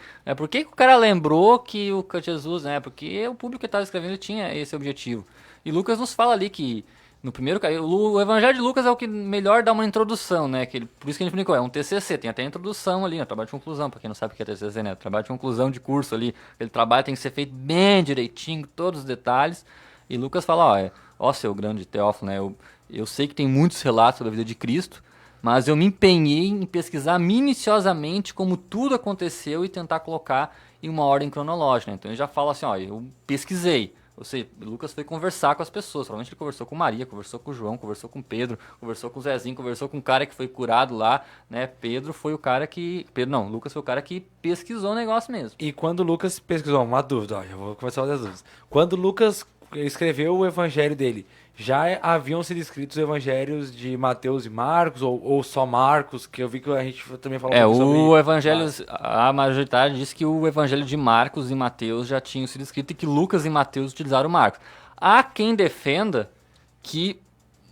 o cara lembrou que o Jesus, né? Porque o público que estava escrevendo tinha esse objetivo. E Lucas nos fala ali que no primeiro, o Evangelho de Lucas é o que melhor dá uma introdução, né? Por isso que a gente brincou, é um TCC, tem até a introdução ali, né? Trabalho de conclusão, pra quem não sabe o que é TCC, né? Trabalho de conclusão de curso ali. Aquele trabalho tem que ser feito bem direitinho, todos os detalhes. E Lucas fala, seu grande Teófilo, né? Eu sei que tem muitos relatos sobre a vida de Cristo, mas eu me empenhei em pesquisar minuciosamente como tudo aconteceu e tentar colocar em uma ordem cronológica, né? Então ele já fala assim, eu pesquisei. Ou seja, Lucas foi conversar com as pessoas. Provavelmente ele conversou com Maria, conversou com João, conversou com Pedro, conversou com o Zezinho, conversou com o cara que foi curado lá, né? Lucas foi o cara que pesquisou o negócio mesmo. E quando Lucas pesquisou, uma dúvida, eu vou começar a fazer as dúvidas. Quando Lucas escreveu o evangelho dele, já haviam sido escritos os evangelhos de Mateus e Marcos, ou só Marcos, que eu vi que a gente também falou sobre... o evangelho, a majoritária diz que o evangelho de Marcos e Mateus já tinham sido escritos e que Lucas e Mateus utilizaram Marcos. Há quem defenda que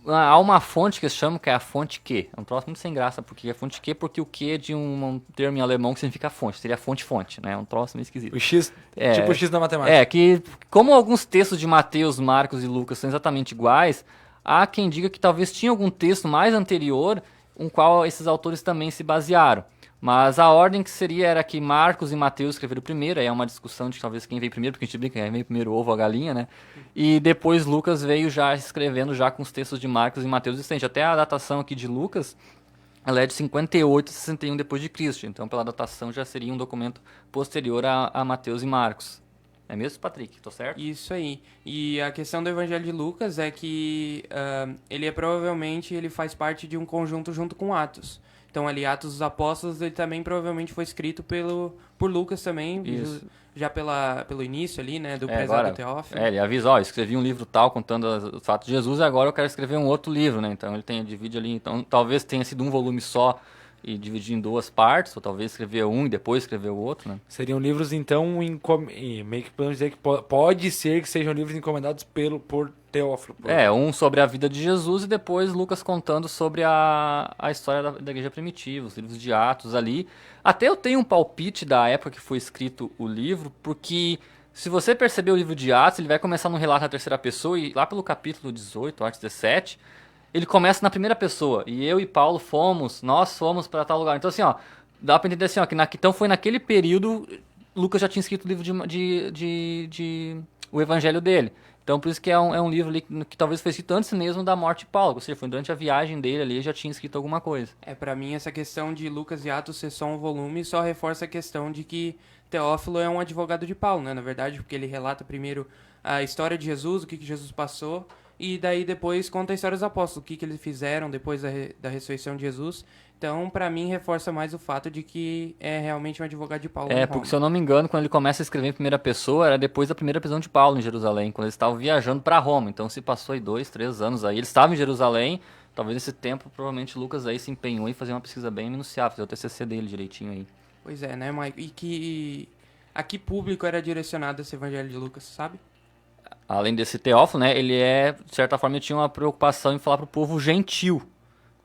há uma fonte que eles chamam que é a fonte Q. É um troço muito sem graça, porque é fonte Q, porque o Q é de um termo em alemão que significa fonte, seria fonte-fonte, né? É um troço meio esquisito. O X, tipo o X da matemática. Que como alguns textos de Mateus, Marcos e Lucas são exatamente iguais, há quem diga que talvez tinha algum texto mais anterior, um qual esses autores também se basearam. Mas a ordem que seria era que Marcos e Mateus escreveram primeiro, aí é uma discussão de talvez quem veio primeiro, porque a gente brinca, quem veio primeiro o ovo ou a galinha, né? E depois Lucas veio já escrevendo já com os textos de Marcos e Mateus existentes. Até a datação aqui de Lucas, ela é de 58 a 61 depois de Cristo. Então, pela datação, já seria um documento posterior a Mateus e Marcos. É mesmo, Patrick? Tô certo? Isso aí. E a questão do Evangelho de Lucas é que ele provavelmente ele faz parte de um conjunto junto com Atos. Então ali Atos dos Apóstolos ele também provavelmente foi escrito por Lucas também, já pelo início ali, né, do prezado Teófilo. Ele avisa, ó, escrevi um livro tal contando os fatos de Jesus e agora eu quero escrever um outro livro, né? Então ele divide ali, então talvez tenha sido um volume só e dividir em duas partes, ou talvez escrever um e depois escrever o outro, né? Seriam livros, então, meio que podemos dizer que pode ser que sejam livros encomendados por Teófilo. Um sobre a vida de Jesus e depois Lucas contando sobre a história da igreja primitiva, os livros de Atos ali. Até eu tenho um palpite da época que foi escrito o livro, porque se você perceber o livro de Atos, ele vai começar num relato na terceira pessoa e lá pelo capítulo 18, Atos 17... ele começa na primeira pessoa, e eu e Paulo nós fomos para tal lugar. Então assim, ó, dá para entender assim, ó, que então foi naquele período, Lucas já tinha escrito o livro o evangelho dele. Então por isso que é um livro ali que talvez foi escrito antes mesmo da morte de Paulo, ou seja, foi durante a viagem dele ali, já tinha escrito alguma coisa. Para mim essa questão de Lucas e Atos ser só um volume só reforça a questão de que Teófilo é um advogado de Paulo, né, na verdade, porque ele relata primeiro a história de Jesus, o que Jesus passou, e daí depois conta a história dos apóstolos, o que eles fizeram depois da ressurreição de Jesus. Então, pra mim, reforça mais o fato de que é realmente um advogado de Paulo. Porque se eu não me engano, quando ele começa a escrever em primeira pessoa, era depois da primeira prisão de Paulo em Jerusalém, quando eles estavam viajando para Roma. Então se passou aí 2, 3 anos aí. Eles estavam em Jerusalém, talvez nesse tempo, provavelmente Lucas aí se empenhou em fazer uma pesquisa bem minuciada, fazer o TCC dele direitinho aí. Pois é, né, Mike? A que público era direcionado esse evangelho de Lucas, sabe? Além desse Teófilo, né, ele de certa forma, ele tinha uma preocupação em falar para o povo gentil.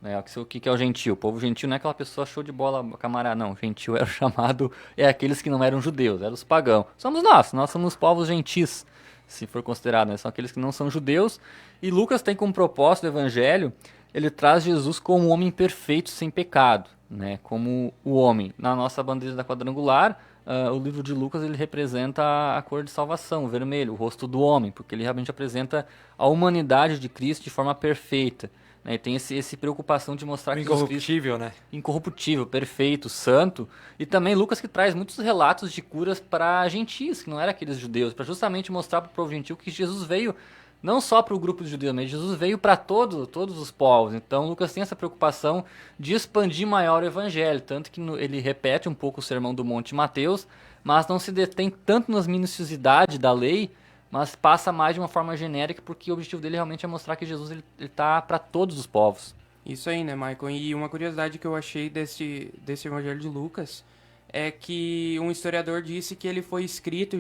Né, o que é o gentil? O povo gentil não é aquela pessoa show de bola, camarada, não. O gentil era chamado, aqueles que não eram judeus, eram os pagãos. Somos nós somos povos gentis, se for considerado, né? São aqueles que não são judeus. E Lucas tem como propósito do evangelho, ele traz Jesus como um homem perfeito, sem pecado, né, como o homem. Na nossa bandeira da quadrangular, o livro de Lucas ele representa a cor de salvação, o vermelho, o rosto do homem, porque ele realmente apresenta a humanidade de Cristo de forma perfeita. Né? E tem essa preocupação de mostrar que incorruptível, Cristo, né? Incorruptível, perfeito, santo. E também Lucas que traz muitos relatos de curas para gentis, que não eram aqueles judeus, para justamente mostrar para o povo gentil que Jesus veio não só para o grupo de judeus, mas Jesus veio para todos os povos. Então Lucas tem essa preocupação de expandir maior o evangelho, tanto que ele repete um pouco o sermão do Monte de Mateus, mas não se detém tanto nas minuciosidades da lei, mas passa mais de uma forma genérica, porque o objetivo dele realmente é mostrar que Jesus ele está para todos os povos. Isso aí, né, Michael? E uma curiosidade que eu achei desse evangelho de Lucas é que um historiador disse que ele foi escrito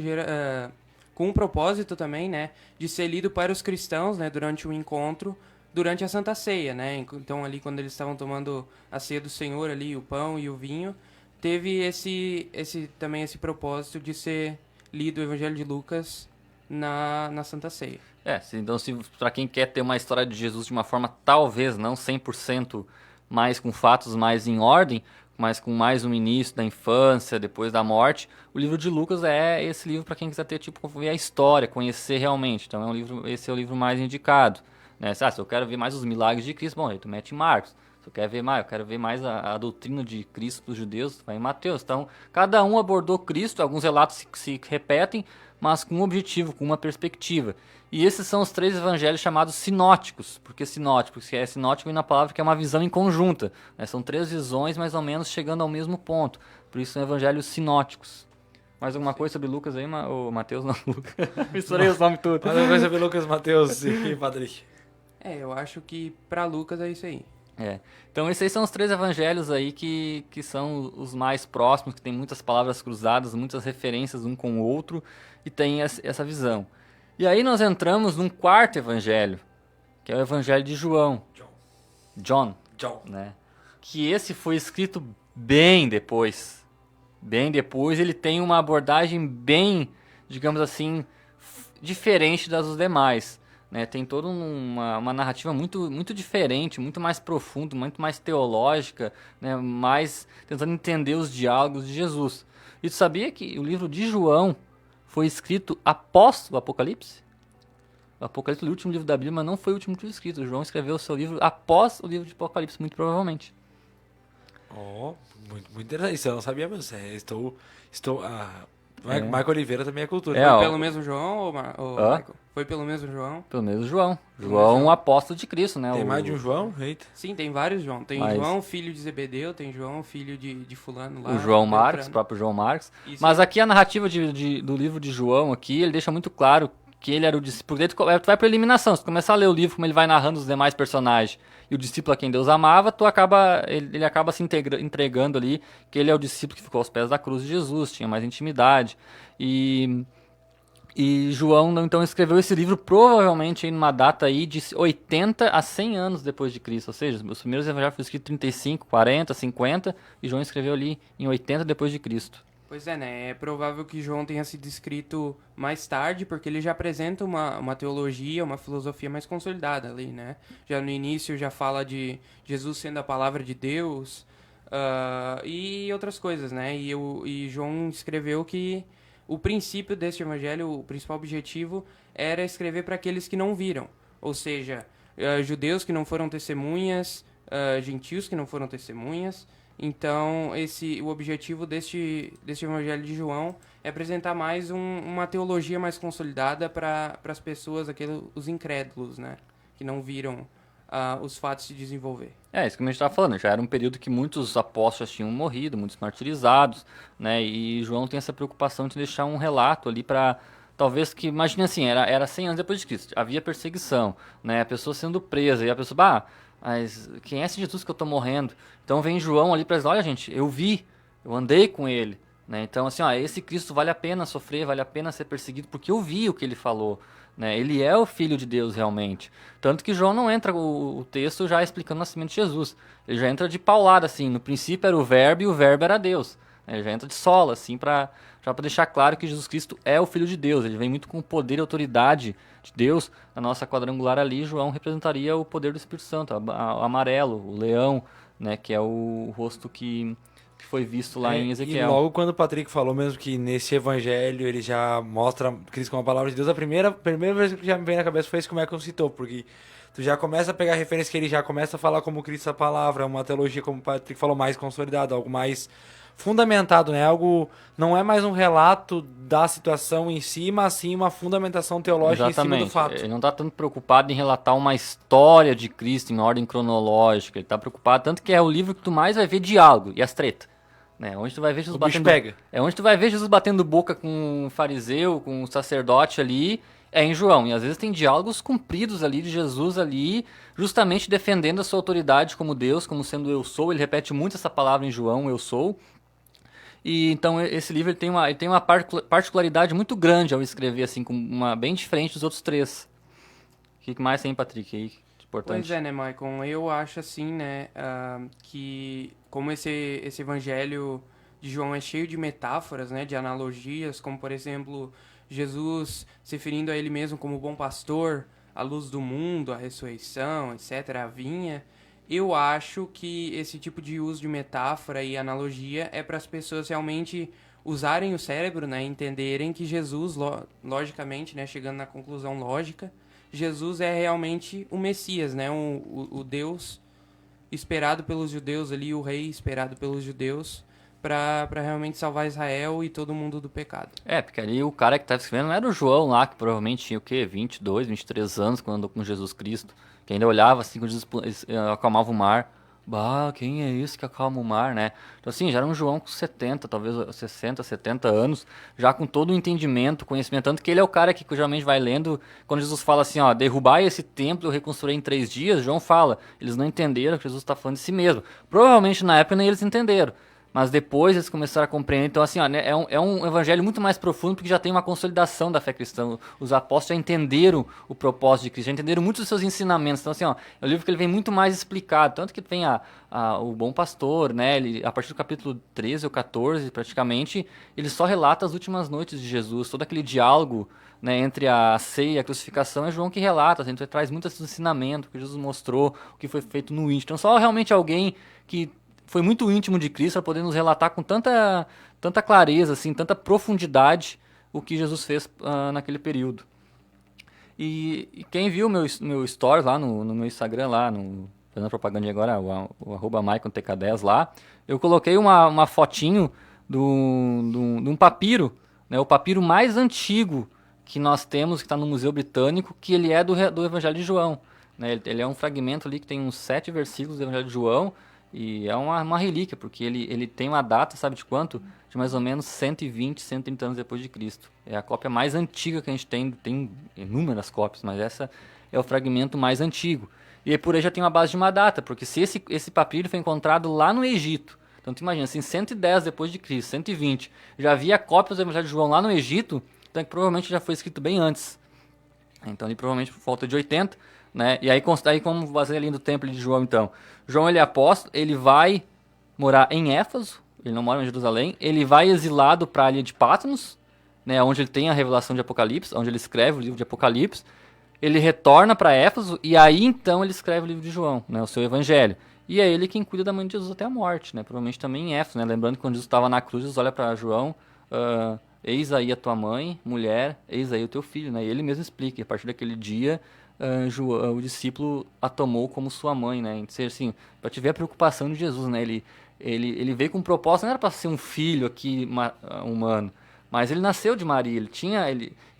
com um propósito também, né, de ser lido para os cristãos, né, durante o encontro, durante a Santa Ceia, né, então ali quando eles estavam tomando a ceia do Senhor ali, o pão e o vinho, teve também esse propósito de ser lido o Evangelho de Lucas na Santa Ceia. Então para quem quer ter uma história de Jesus de uma forma talvez não 100% mais com fatos mais em ordem, mas com mais um início da infância, depois da morte, o livro de Lucas é esse livro para quem quiser ter, ver a história, conhecer realmente. Então esse é o livro mais indicado. Né? Se eu quero ver mais os milagres de Cristo, bom, aí tu mete em Marcos. Se eu quero ver mais a doutrina de Cristo para os judeus, vai em Mateus. Então, cada um abordou Cristo, alguns relatos se repetem, mas com um objetivo, com uma perspectiva. E esses são os 3 evangelhos chamados sinóticos. Por que sinótico? Porque é sinótico vem na palavra que é uma visão em conjunta. Né? São 3 visões mais ou menos chegando ao mesmo ponto. Por isso são evangelhos sinóticos. Mais alguma coisa sobre Lucas aí, ou Mateus? Não, Lucas. Misturei os nomes todos. Mais alguma coisa sobre Lucas, Mateus e Patrick. Eu acho que para Lucas é isso aí. Então esses aí são os 3 evangelhos aí que são os mais próximos, que tem muitas palavras cruzadas, muitas referências um com o outro, e tem essa visão. E aí nós entramos num 4º evangelho, que é o evangelho de João. John. Né? Que esse foi escrito bem depois. Bem depois, ele tem uma abordagem bem, digamos assim, diferente das dos demais. né? Tem toda uma narrativa muito diferente, muito mais profunda, muito mais teológica, né? Mais tentando entender os diálogos de Jesus. E tu sabia que o livro de João foi escrito após o Apocalipse? O Apocalipse é o último livro da Bíblia, mas não foi o último livro escrito. O João escreveu o seu livro após o livro de Apocalipse, muito provavelmente. Muito interessante. Isso eu não sabia mesmo. Marco Oliveira também é cultura. Foi pelo mesmo João ou Michael? Foi pelo mesmo João? Pelo mesmo João. João, apóstolo de Cristo, né? Tem mais de um João? Eita. Sim, tem vários João. Tem João, filho de Zebedeu, tem João, filho de fulano lá. O João Marcos, o próprio João Marcos. Isso. Mas aqui a narrativa do livro de João, aqui, ele deixa muito claro que ele era o discípulo. Daí tu vai pra eliminação. Se tu começar a ler o livro, como ele vai narrando os demais personagens, e o discípulo a quem Deus amava, ele acaba se entregando ali, que ele é o discípulo que ficou aos pés da cruz de Jesus, tinha mais intimidade. E João, então, escreveu esse livro provavelmente em uma data aí de 80 a 100 anos depois de Cristo. Ou seja, os primeiros evangelhos foram escritos em 35, 40, 50, e João escreveu ali em 80 depois de Cristo. Pois é, né? É provável que João tenha sido escrito mais tarde, porque ele já apresenta uma teologia, uma filosofia mais consolidada ali, né? Já no início já fala de Jesus sendo a palavra de Deus, e outras coisas, né? E João escreveu que o princípio deste evangelho, o principal objetivo, era escrever para aqueles que não viram. Ou seja, judeus que não foram testemunhas, gentios que não foram testemunhas. Então, o objetivo deste evangelho de João é apresentar mais uma teologia mais consolidada para as pessoas, os incrédulos, né? Que não viram os fatos se desenvolver. Isso que a gente estava falando, já era um período que muitos apóstolos tinham morrido, muitos martirizados, né? E João tem essa preocupação de deixar um relato ali para, talvez que, imagine assim, era 100 anos depois de Cristo, havia perseguição, né? A pessoa sendo presa, e a pessoa, mas quem é esse Jesus que eu estou morrendo? Então vem João ali para dizer, olha gente, eu andei com ele, né? Então assim, esse Cristo vale a pena sofrer, vale a pena ser perseguido, porque eu vi o que ele falou, né? Ele é o Filho de Deus realmente. Tanto que João não entra o texto já explicando o nascimento de Jesus, ele já entra de paulada, assim, no princípio era o verbo e o verbo era Deus. Ele já entra de solo, assim, para deixar claro que Jesus Cristo é o Filho de Deus. Ele vem muito com o poder e autoridade de Deus. Na nossa quadrangular ali, João representaria o poder do Espírito Santo, o amarelo, o leão, né, que é o rosto que foi visto lá em Ezequiel. E logo quando o Patrick falou mesmo que nesse evangelho ele já mostra Cristo como a palavra de Deus, a primeira vez que já me veio na cabeça foi isso que o Michael citou, porque tu já começa a pegar referência que ele já começa a falar como Cristo a palavra, uma teologia, como o Patrick falou, mais consolidada, algo mais fundamentado, né? Algo, não é mais um relato da situação em si, mas sim uma fundamentação teológica em cima do fato. Ele não está tanto preocupado em relatar uma história de Cristo em ordem cronológica, ele está preocupado, tanto que é o livro que tu mais vai ver diálogo e as tretas. Né? Onde tu vai ver Jesus onde tu vai ver Jesus batendo boca com um fariseu, com um sacerdote ali, é em João. E às vezes tem diálogos compridos ali de Jesus ali, justamente defendendo a sua autoridade como Deus, como sendo eu sou. Ele repete muito essa palavra em João, eu sou. E então esse livro ele tem uma particularidade muito grande ao escrever assim, bem diferente dos outros três. O que mais tem, Patrick, aí? Importante. Pois é, né, Maicon? Eu acho assim, né, que como esse evangelho de João é cheio de metáforas, né, de analogias, como por exemplo, Jesus se referindo a ele mesmo como bom pastor, a luz do mundo, a ressurreição, etc., a vinha. Eu acho que esse tipo de uso de metáfora e analogia é para as pessoas realmente usarem o cérebro, né, entenderem que Jesus, logicamente, né, chegando na conclusão lógica, Jesus é realmente o Messias, né, o Deus esperado pelos judeus ali, o rei esperado pelos judeus, para realmente salvar Israel e todo mundo do pecado. Porque ali o cara que estava escrevendo não era o João lá, que provavelmente tinha o quê? 22, 23 anos quando andou com Jesus Cristo, que ainda olhava assim quando Jesus acalmava o mar. Quem é esse que acalma o mar, né? Então assim, já era um João com 70, talvez 60, 70 anos, já com todo o entendimento, conhecimento, tanto que ele é o cara que geralmente vai lendo, quando Jesus fala assim, derrubai esse templo, eu reconstruí em 3 dias, João fala, eles não entenderam que Jesus está falando de si mesmo. Provavelmente na época nem eles entenderam, Mas depois eles começaram a compreender. Então, assim, ó, né, é um evangelho muito mais profundo, porque já tem uma consolidação da fé cristã. Os apóstolos já entenderam o propósito de Cristo, já entenderam muitos dos seus ensinamentos. Então, assim, ó, é um livro que ele vem muito mais explicado. Tanto que tem o Bom Pastor, né? Ele, a partir do capítulo 13 ou 14, praticamente, ele só relata as últimas noites de Jesus, todo aquele diálogo, né, entre a ceia e a crucificação. É João que relata, então ele traz muitos ensinamentos que Jesus mostrou, o que foi feito no íntimo. Então, só realmente alguém que foi muito íntimo de Cristo para poder nos relatar com tanta clareza, assim, tanta profundidade o que Jesus fez naquele período. E quem viu meu stories lá no meu Instagram, lá, fazendo propaganda agora, o @MaiconTK10 lá, eu coloquei uma fotinho de um papiro, né, o papiro mais antigo que nós temos, que está no Museu Britânico, que ele é do Evangelho de João. Né, ele é um fragmento ali que tem uns 7 versículos do Evangelho de João, e é uma relíquia, porque ele tem uma data, sabe de quanto? De mais ou menos 120, 130 anos depois de Cristo. É a cópia mais antiga que a gente tem inúmeras cópias, mas essa é o fragmento mais antigo. E aí por aí já tem uma base de uma data, porque se esse papiro foi encontrado lá no Egito, então tu imagina, assim, 110 depois de Cristo, 120, já havia cópias do Evangelho de João lá no Egito, então é que provavelmente já foi escrito bem antes. Então ele provavelmente por volta de 80, né? E aí como fazer ali do templo de João, então. João, ele é apóstolo, ele vai morar em Éfeso, ele não mora em Jerusalém, ele vai exilado para a ilha de Patmos, né, onde ele tem a revelação de Apocalipse, onde ele escreve o livro de Apocalipse. Ele retorna para Éfeso e aí então ele escreve o livro de João, né, o seu evangelho. E é ele quem cuida da mãe de Jesus até a morte, né, provavelmente também em Éfeso, né, lembrando que quando Jesus estava na cruz, Jesus olha para João, eis aí a tua mãe, mulher, eis aí o teu filho, né, e ele mesmo explica, e a partir daquele dia o discípulo a tomou como sua mãe, né? Então, assim, para te ver a preocupação de Jesus, né? Ele veio com um propósito, não era para ser um filho aqui humano, mas ele nasceu de Maria,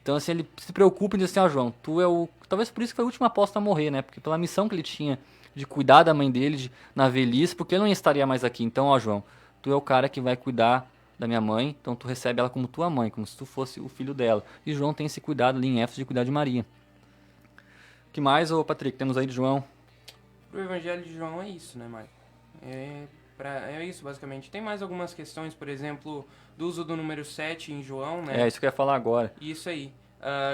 então assim, ele se preocupa e diz assim, João, tu é talvez por isso que foi o último apóstolo a morrer, né? Porque pela missão que ele tinha de cuidar da mãe dele na velhice, porque ele não estaria mais aqui. Então, João, tu é o cara que vai cuidar da minha mãe, então tu recebe ela como tua mãe, como se tu fosse o filho dela. E João tem esse cuidado ali em Éfeso de cuidar de Maria. O que mais, Patrick, temos aí de João? O Evangelho de João é isso, né, Maicon? É isso, basicamente. Tem mais algumas questões, por exemplo, do uso do número 7 em João, né? É, isso que eu ia falar agora. Isso aí.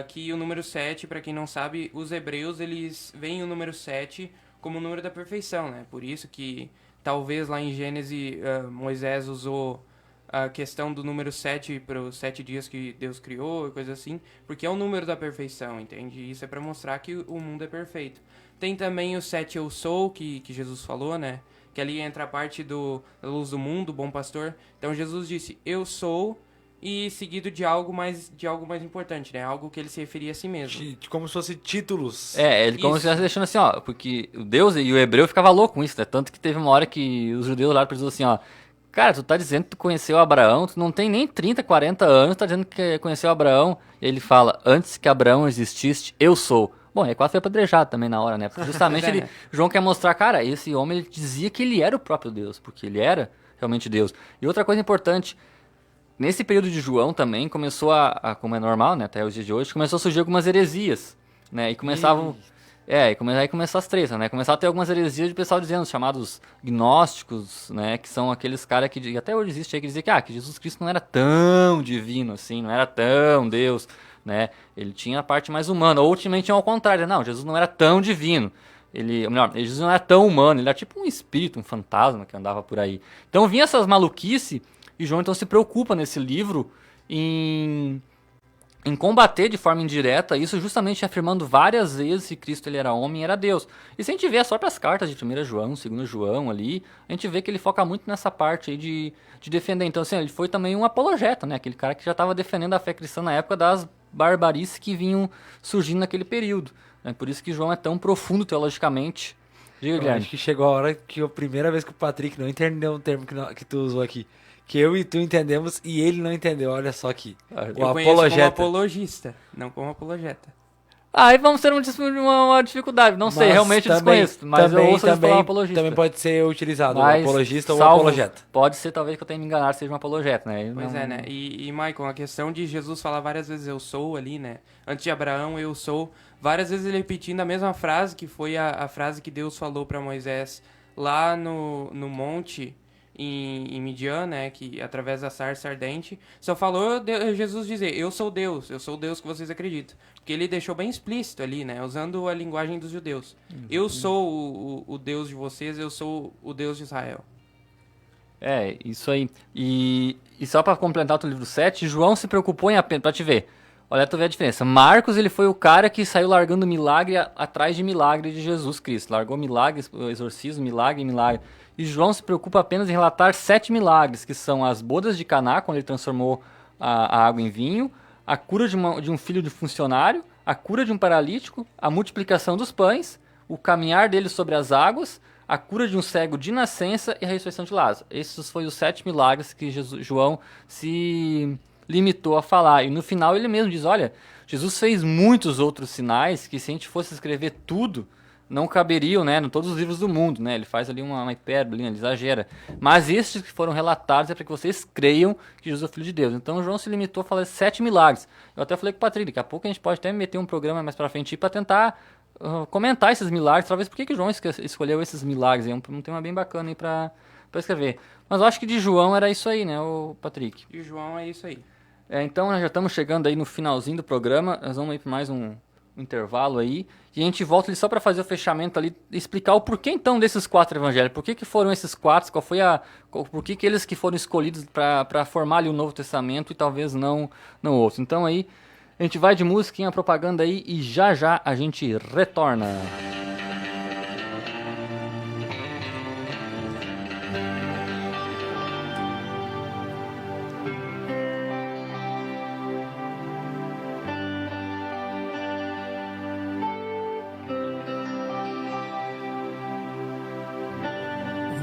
Que o número 7, para quem não sabe, os hebreus, eles veem o número 7 como o número da perfeição, né? Por isso que, talvez lá em Gênesis, Moisés usou a questão do número 7 para os 7 dias que Deus criou e coisa assim, porque é o número da perfeição, entende? Isso é para mostrar que o mundo é perfeito. Tem também o 7 eu sou, que Jesus falou, né? Que ali entra a parte da luz do mundo, bom pastor. Então Jesus disse, eu sou, e seguido de algo mais importante, né? Algo que ele se referia a si mesmo. Como se fosse títulos. Ele como se estivesse deixando assim, porque o Deus e o hebreu ficava louco com isso, né? Tanto que teve uma hora que os judeus lá Jesus assim, cara, tu tá dizendo que tu conheceu Abraão, tu não tem nem 30, 40 anos, tá dizendo que conheceu Abraão. E ele fala, antes que Abraão existisse, eu sou. Bom, é quase foi apedrejado também na hora, né? Porque justamente João quer mostrar, cara, esse homem ele dizia que ele era o próprio Deus, porque ele era realmente Deus. E outra coisa importante, nesse período de João também começou como é normal, né, até os dias de hoje, começou a surgir algumas heresias, né? E começavam... aí começou as tretas, né? Começaram a ter algumas heresias de pessoal dizendo, chamados gnósticos, né? Que são aqueles caras que até hoje existe aí, que dizem que Jesus Cristo não era tão divino assim, não era tão Deus, né? Ele tinha a parte mais humana, ou também tinha ao contrário, não, Jesus não era tão divino. Jesus não era tão humano, ele era tipo um espírito, um fantasma que andava por aí. Então vinha essas maluquices, e João então se preocupa nesse livro em combater de forma indireta isso, justamente afirmando várias vezes que Cristo ele era homem e era Deus. E se a gente vê as próprias cartas de 1 João, 2 João ali, a gente vê que ele foca muito nessa parte aí de defender. Então, assim, ele foi também um apologeta, né? Aquele cara que já estava defendendo a fé cristã na época das barbarices que vinham surgindo naquele período. É por isso que João é tão profundo teologicamente. Diga, Guilherme. Acho que chegou a hora que a primeira vez que o Patrick não entendeu um termo que tu usou aqui. Que eu e tu entendemos e ele não entendeu. Olha só aqui. O apologeta. Como apologista, não como apologeta. Aí vamos ter uma dificuldade. Não sei, realmente também, desconheço. Mas eu ouço falar um apologista. Também pode ser utilizado, mas, um apologista ou um apologeta. Pode ser, talvez, que eu tenha me enganado, seja um apologeta, né? Pois é, né? E Maicon, a questão de Jesus falar várias vezes eu sou ali, né? Antes de Abraão, eu sou. Várias vezes ele repetindo a mesma frase, que foi a frase que Deus falou para Moisés lá no monte. em Midian, né, que através da sarça ardente, só falou Jesus dizer, eu sou o Deus que vocês acreditam. Porque ele deixou bem explícito ali, né, usando a linguagem dos judeus. Eu sou o Deus de vocês, eu sou o Deus de Israel. É, isso aí. E só para completar o livro 7, João se preocupou em apenas, pra te ver, olha, tu vê a diferença. Marcos, ele foi o cara que saiu largando milagre atrás de milagre de Jesus Cristo. Largou milagres, exorcismo, milagre. E João se preocupa apenas em relatar 7 milagres, que são as bodas de Caná, quando ele transformou a água em vinho, a cura de um filho de funcionário, a cura de um paralítico, a multiplicação dos pães, o caminhar dele sobre as águas, a cura de um cego de nascença e a ressurreição de Lázaro. Esses foram os 7 milagres que João se limitou a falar. E no final ele mesmo diz, olha, Jesus fez muitos outros sinais que se a gente fosse escrever tudo, não caberiam, né, em todos os livros do mundo, né? Ele faz ali uma hipérbole, ele exagera. Mas estes que foram relatados é para que vocês creiam que Jesus é o Filho de Deus. Então João se limitou a falar 7 milagres. Eu até falei com o Patrick, daqui a pouco a gente pode até meter um programa mais para frente para tentar comentar esses milagres, talvez por que João escolheu esses milagres. É um tema bem bacana aí para escrever. Mas eu acho que de João era isso aí, né, o Patrick? De João é isso aí. Então nós já estamos chegando aí no finalzinho do programa, nós vamos ir para mais um intervalo aí, e a gente volta ali só para fazer o fechamento ali, explicar o porquê então desses 4 evangelhos, por que foram esses 4, por que eles que foram escolhidos para formar ali o Novo Testamento e talvez não outros. Então aí, a gente vai de musiquinha, propaganda aí, e já a gente retorna.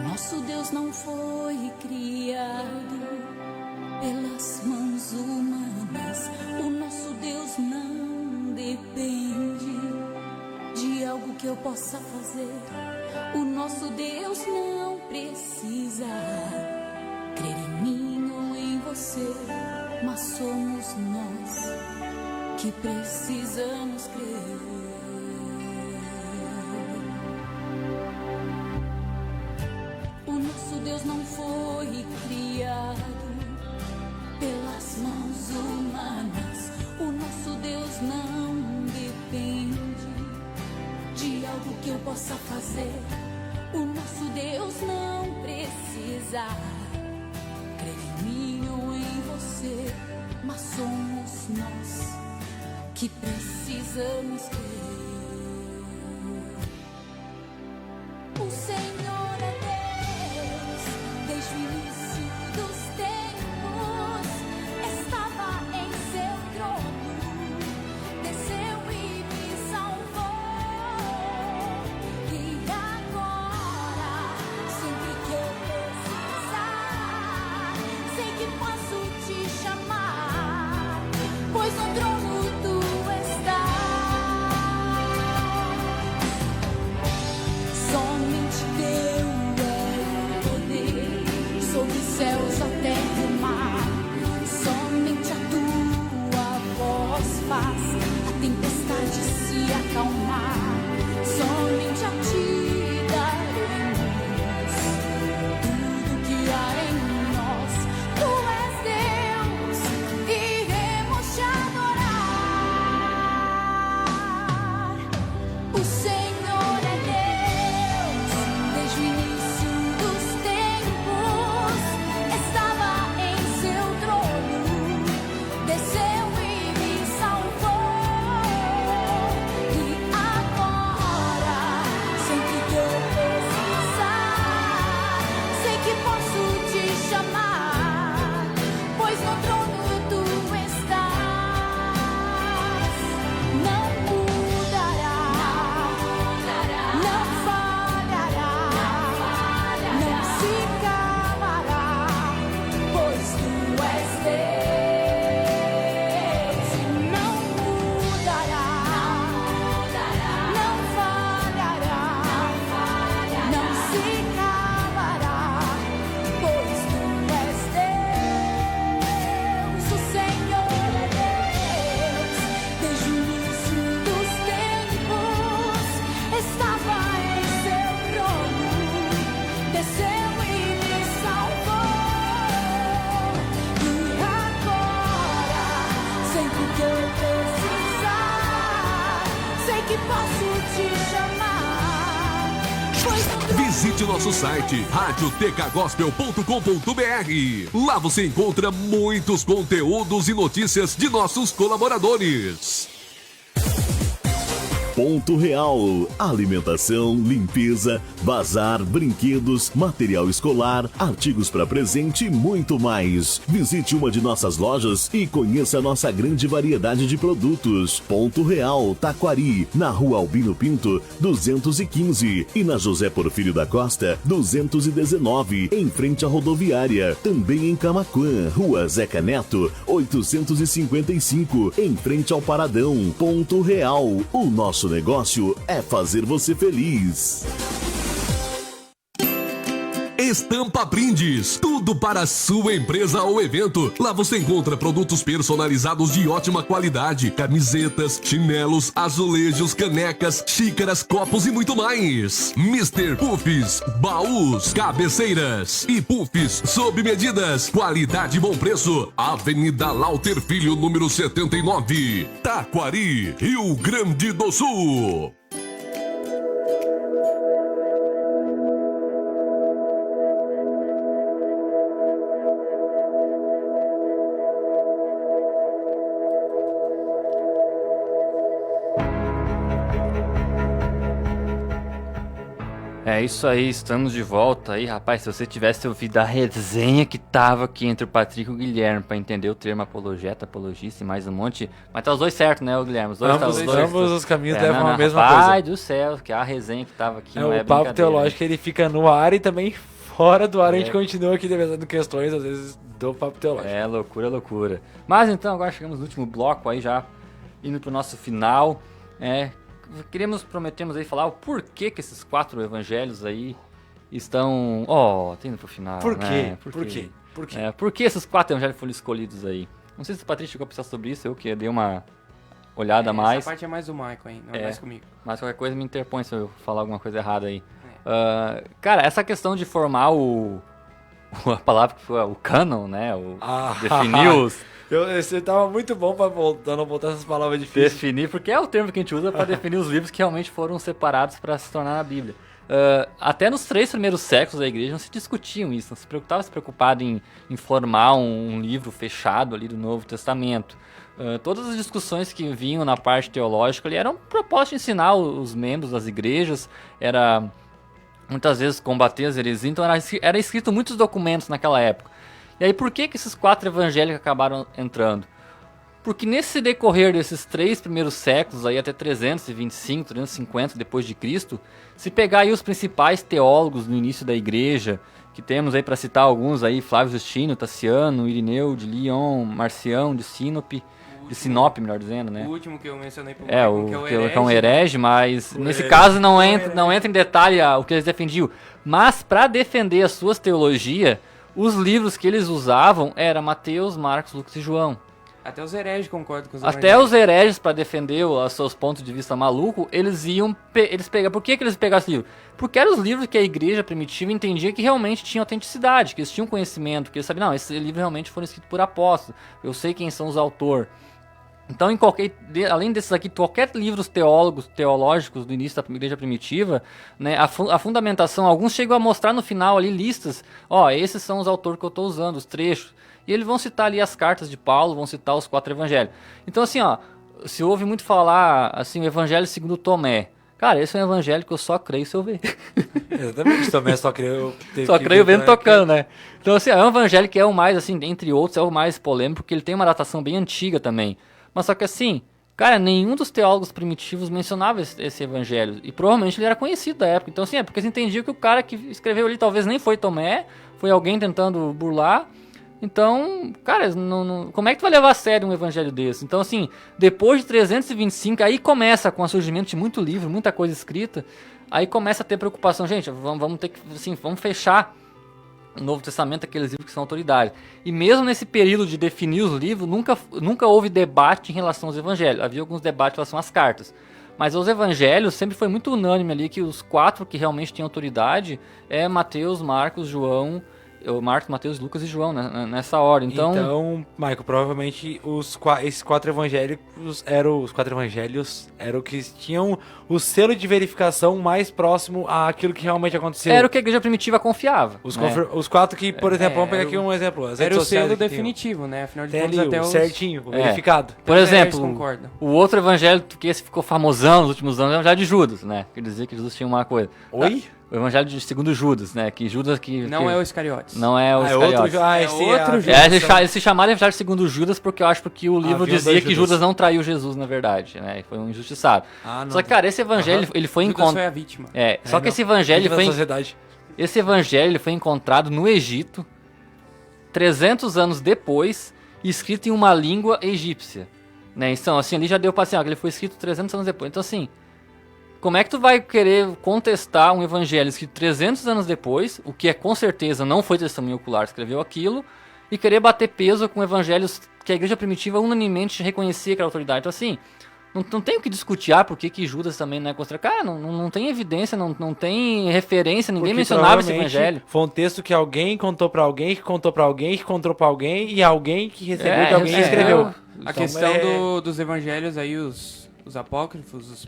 Nosso Deus não foi criado pelas mãos humanas. O nosso Deus não depende de algo que eu possa fazer. O nosso Deus não precisa crer em mim ou em você, mas somos nós que precisamos crer. Deus não foi criado pelas mãos humanas. O nosso Deus não depende de algo que eu possa fazer. O nosso Deus não precisa crer em mim ou em você, mas somos nós que precisamos crer. O Senhor é Deus, desde o início dos tempos, estava em seu trono, desceu e me salvou. E agora, sempre que eu precisar, sei que posso te chamar, pois no trono tu estás. Somente teu é o poder sobre os céus, a terra e o mar. Somente a tua voz faz a tempestade se acalmar. Somente a ti daremos tudo que há em nós. Tu és Deus, iremos te adorar. Visite nosso site radiotecgospel.com.br. Lá você encontra muitos conteúdos e notícias de nossos colaboradores. Ponto Real. Alimentação, limpeza, bazar, brinquedos, material escolar, artigos para presente e muito mais. Visite uma de nossas lojas e conheça a nossa grande variedade de produtos. Ponto Real, Taquari, na Rua Albino Pinto, 215 e na José Porfírio da Costa, 219, em frente à rodoviária. Também em Camaquã, Rua Zeca Neto, 855, em frente ao Paradão. Ponto Real, o nosso negócio é fazer você feliz. Estampa Brindes, tudo para a sua empresa ou evento. Lá você encontra produtos personalizados de ótima qualidade, camisetas, chinelos, azulejos, canecas, xícaras, copos e muito mais. Mr. Puffs, baús, cabeceiras e puffs sob medidas, qualidade e bom preço. Avenida Lauter Filho, número 79, Taquari, Rio Grande do Sul. É isso aí, estamos de volta aí, rapaz. Se você tivesse ouvido a resenha que tava aqui entre o Patrick e o Guilherme pra entender o termo apologeta, apologista e mais um monte. Mas tá os dois certos, né, o Guilherme? Os dois ambos os caminhos levam a mesma rapaz coisa. Ai do céu, que a resenha que tava aqui não é O papo teológico ele fica no ar e também fora do ar. A gente continua aqui devendo questões, às vezes, do papo teológico. É, loucura, loucura. Mas então, agora chegamos no último bloco aí já, indo pro nosso final. Prometemos aí falar o porquê que esses 4 evangelhos aí estão... Tá indo pro final, Por quê? né? Por quê? Por que esses 4 evangelhos foram escolhidos aí? Não sei se o Patrício chegou a pensar sobre isso, eu que dei uma olhada a mais. Essa parte é mais do Michael aí, não é mais comigo. Mas qualquer coisa me interpõe se eu falar alguma coisa errada aí. Cara, essa questão de formar a palavra que foi o canon, né? Definir os... Você tava muito bom pra não botar essas palavras difíceis. Definir, porque é o termo que a gente usa para definir os livros que realmente foram separados para se tornar a Bíblia. Até nos 3 primeiros séculos da igreja não se discutiam isso, não se preocupado em formar um livro fechado ali do Novo Testamento. Todas as discussões que vinham na parte teológica ali eram propostas de ensinar os membros das igrejas, era muitas vezes combater as heresias, então era escrito muitos documentos naquela época. E aí por que esses 4 evangelhos acabaram entrando? Porque nesse decorrer desses 3 primeiros séculos, aí até 325, 350 depois de Cristo, se pegar aí os principais teólogos no início da igreja, que temos aí para citar alguns aí, Flávio Justino, Taciano, Irineu de Lyon, Marcião de Sinope, de Sinop, melhor dizendo, né? O último que eu mencionei pro que é um herege, mas nesse caso não entra em detalhe o que eles defendiam. Mas para defender as suas teologias, os livros que eles usavam eram Mateus, Marcos, Lucas e João. Até os hereges concordam com os evangelhos. Até os hereges, para defender os seus pontos de vista maluco, eles pegavam. Por que eles pegavam esse livro? Porque eram os livros que a igreja primitiva entendia que realmente tinham autenticidade, que eles tinham conhecimento, que eles sabiam, não, esses livros realmente foram escritos por apóstolos, eu sei quem são os autores. Então, além desses aqui, qualquer livros teológicos do início da igreja primitiva, né, a fundamentação, alguns chegam a mostrar no final ali listas, esses são os autores que eu estou usando, os trechos, e eles vão citar ali as cartas de Paulo, vão citar os 4 evangelhos. Então, assim, se ouve muito falar, assim, o evangelho segundo Tomé, cara, esse é um evangelho que eu só creio se eu ver. Exatamente, Tomé só creio... Só creio vendo tocando, né? Então, assim, é um evangelho que é o mais, assim, entre outros, é o mais polêmico, porque ele tem uma datação bem antiga também. Mas só que assim, cara, nenhum dos teólogos primitivos mencionava esse evangelho. E provavelmente ele era conhecido da época. Então assim, porque eles entendiam que o cara que escreveu ali talvez nem foi Tomé, foi alguém tentando burlar. Então, cara, como é que tu vai levar a sério um evangelho desse? Então assim, depois de 325, aí começa com o surgimento de muito livro, muita coisa escrita. Aí começa a ter preocupação. Gente, vamos ter que, assim, vamos fechar o Novo Testamento, aqueles livros que são autoridade. E mesmo nesse período de definir os livros, nunca houve debate em relação aos evangelhos. Havia alguns debates em relação às cartas. Mas os evangelhos sempre foi muito unânime ali que os 4 que realmente têm autoridade é Mateus, Marcos, João Marcos, Mateus, Lucas e João, né, nessa ordem. Então, Michael, provavelmente esses 4 evangélicos eram o que tinham o selo de verificação mais próximo àquilo que realmente aconteceu. Era o que a igreja primitiva confiava. Os 4 que, por exemplo, vamos pegar aqui um exemplo. Era o selo definitivo, né? Afinal de Tem contas, ali até o os... certinho, o verificado. Por exemplo, concordam. o outro evangelho que esse ficou famosão nos últimos anos é o evangelho de Judas, né? Quer dizer que Jesus tinha uma coisa. Oi? O evangelho segundo Judas, né? Que Judas Não é o Iscariotes. Não é o Iscariotes. Outro Judas. Eles se chamaram de evangelho segundo Judas porque eu acho que o livro dizia que Judas não traiu Jesus, na verdade, né? Foi um injustiçado. Só que, cara, esse evangelho, ele foi encontrado... Judas foi a vítima. Só que esse evangelho foi... Esse evangelho foi encontrado no Egito, 300 anos depois, escrito em uma língua egípcia, né? Então, assim, ali já deu pra assim, ele foi escrito 300 anos depois. Então, assim, como é que tu vai querer contestar um evangelho escrito 300 anos depois, o que com certeza não foi testemunho ocular que escreveu aquilo, e querer bater peso com evangelhos que a igreja primitiva unanimemente reconhecia que era autoridade? Então, assim, não tem o que discutir, por que Judas também não é considerado. Cara, não tem evidência, não tem referência, ninguém mencionava esse evangelho. Foi um texto que alguém contou pra alguém, que contou pra alguém, que contou pra alguém, e alguém que recebeu de alguém escreveu. A questão dos evangelhos aí, os apócrifos, os